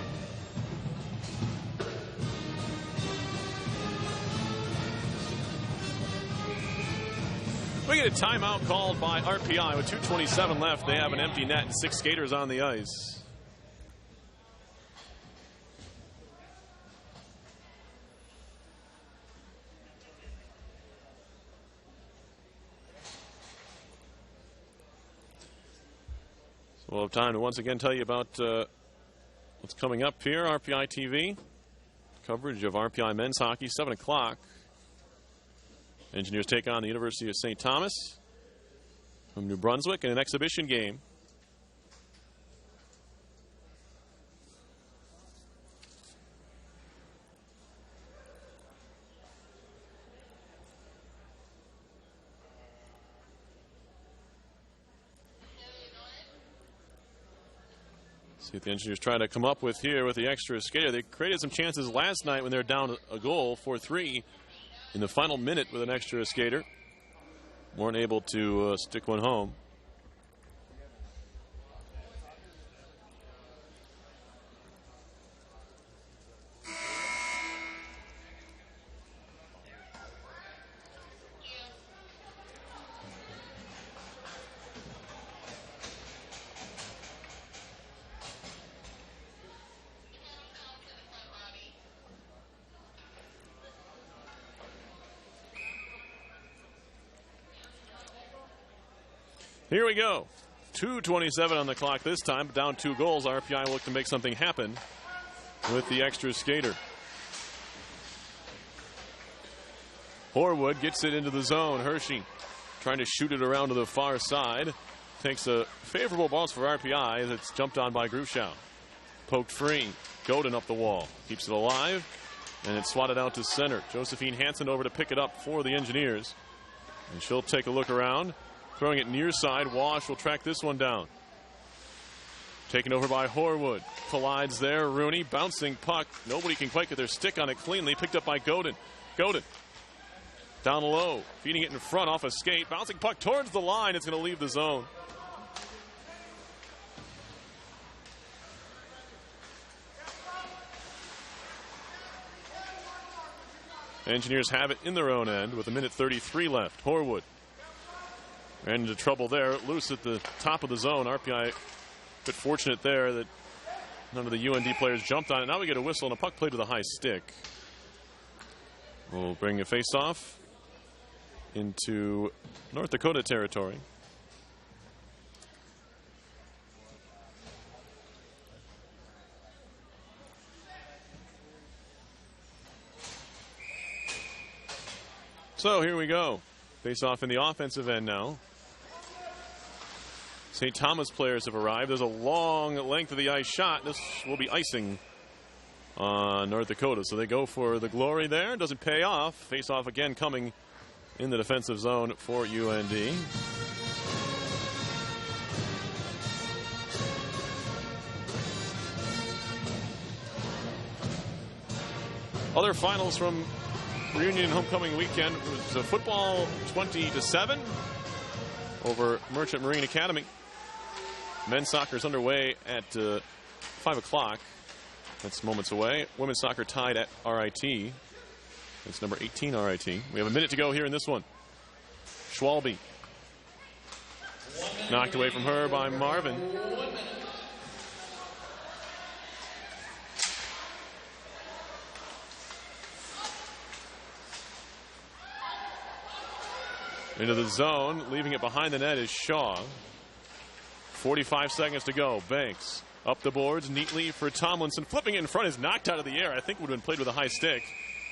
We get a timeout called by RPI with 2:27 left. They have an empty net and 6 skaters on the ice. So we'll have time to once again tell you about what's coming up here. RPI TV coverage of RPI men's hockey, 7 o'clock. Engineers take on the University of St. Thomas from New Brunswick in an exhibition game. See what the Engineers try to come up with here with the extra skater. They created some chances last night when they were down a goal, 4-3. In the final minute with an extra skater. Weren't able to stick one home. Here we go. 2:27 on the clock this time, down 2 goals. RPI will look to make something happen with the extra skater. Horwood gets it into the zone. Hershey trying to shoot it around to the far side. Takes a favorable bounce for RPI as it's jumped on by Gruschow. Poked free. Godin up the wall. Keeps it alive. And it's swatted out to center. Josephine Hansen over to pick it up for the Engineers. And she'll take a look around. Throwing it near side. Wash will track this one down. Taken over by Horwood. Collides there. Rooney bouncing puck. Nobody can quite get their stick on it cleanly. Picked up by Godin. Godin down low. Feeding it in front off a skate. Bouncing puck towards the line. It's going to leave the zone. Engineers have it in their own end with 1:33 left. Horwood ran into trouble there. Loose at the top of the zone. RPI a bit fortunate there that none of the UND players jumped on it. Now we get a whistle and a puck played with a high stick. We'll bring a face-off into North Dakota territory. So here we go. Face off in the offensive end now. St. Thomas players have arrived. There's a long length of the ice shot. This will be icing on North Dakota. So they go for the glory there. Doesn't pay off. Face off again coming in the defensive zone for UND. Other finals from Reunion and homecoming weekend was a football 20-7 over Merchant Marine Academy. Men's soccer is underway at 5 o'clock. That's moments away. Women's soccer tied at RIT. That's number 18 RIT. We have a minute to go here in this one. Schwalbe knocked away from her by Marvin. Into the zone, leaving it behind the net is Shaw. 45 seconds to go. Banks up the boards neatly for Tomlinson. Flipping it in front is knocked out of the air. I think would have been played with a high stick.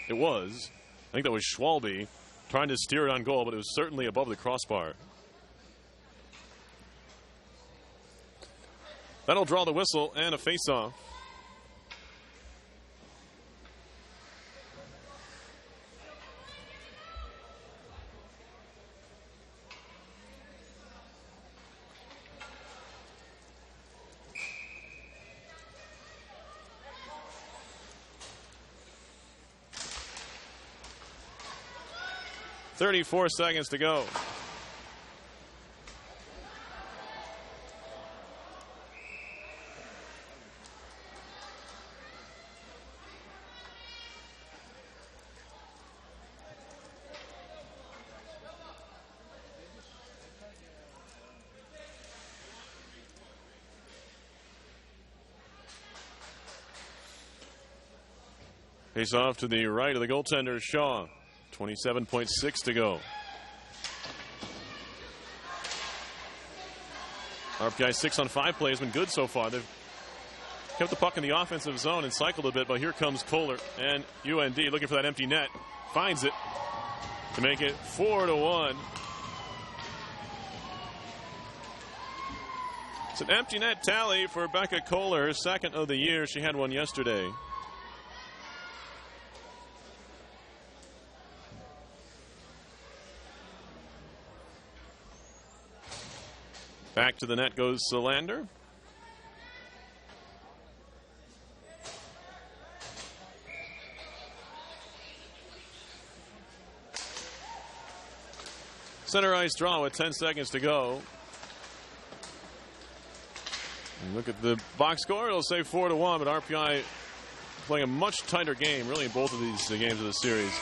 It was. I think that was Schwalbe trying to steer it on goal, but it was certainly above the crossbar. That'll draw the whistle and a face-off. .34 seconds to go. Face off to the right of the goaltender, Shaw. 27.6 to go. RPI 6-on-5 play has been good so far. They've kept the puck in the offensive zone and cycled a bit, but here comes Kohler and UND looking for that empty net. Finds it to make it 4-1. It's an empty net tally for Becca Kohler, second of the year. She had one yesterday. Back to the net goes Solander. Center ice draw with 10 seconds to go. And look at the box score. It'll say 4-1, but RPI playing a much tighter game, really, in both of these games of the series.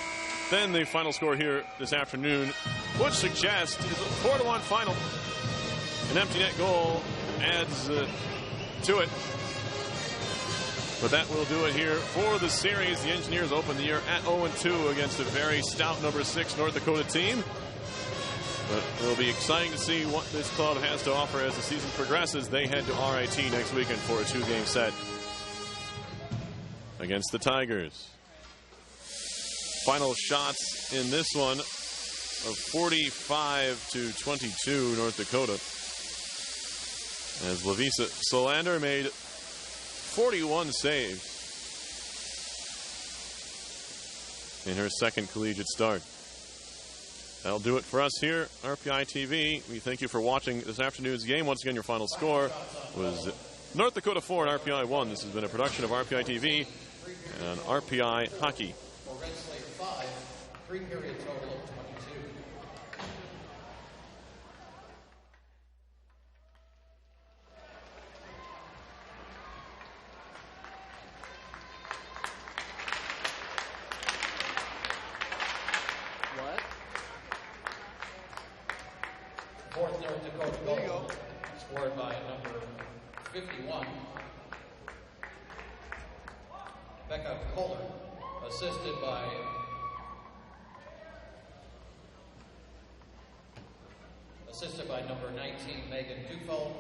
Then the final score here this afternoon would suggest it's a 4-1 final. An empty net goal adds to it. But that will do it here for the series. The Engineers open the year at 0-2 against a very stout number 6 North Dakota team. But it'll be exciting to see what this club has to offer as the season progresses. They head to RIT next weekend for a 2-game set against the Tigers. Final shots in this one of 45-22 North Dakota, as Lavisa Solander made 41 saves in her second collegiate start. That'll do it for us here, RPI TV. We thank you for watching this afternoon's game. Once again, your final score was North Dakota 4 and RPI 1. This has been a production of RPI TV and RPI Hockey. For Rensselaer 5, 3-period total of 22. What? Fourth North Dakota goal, scored by number 51, Becca Kohler, assisted by number 19, Megan Dufel,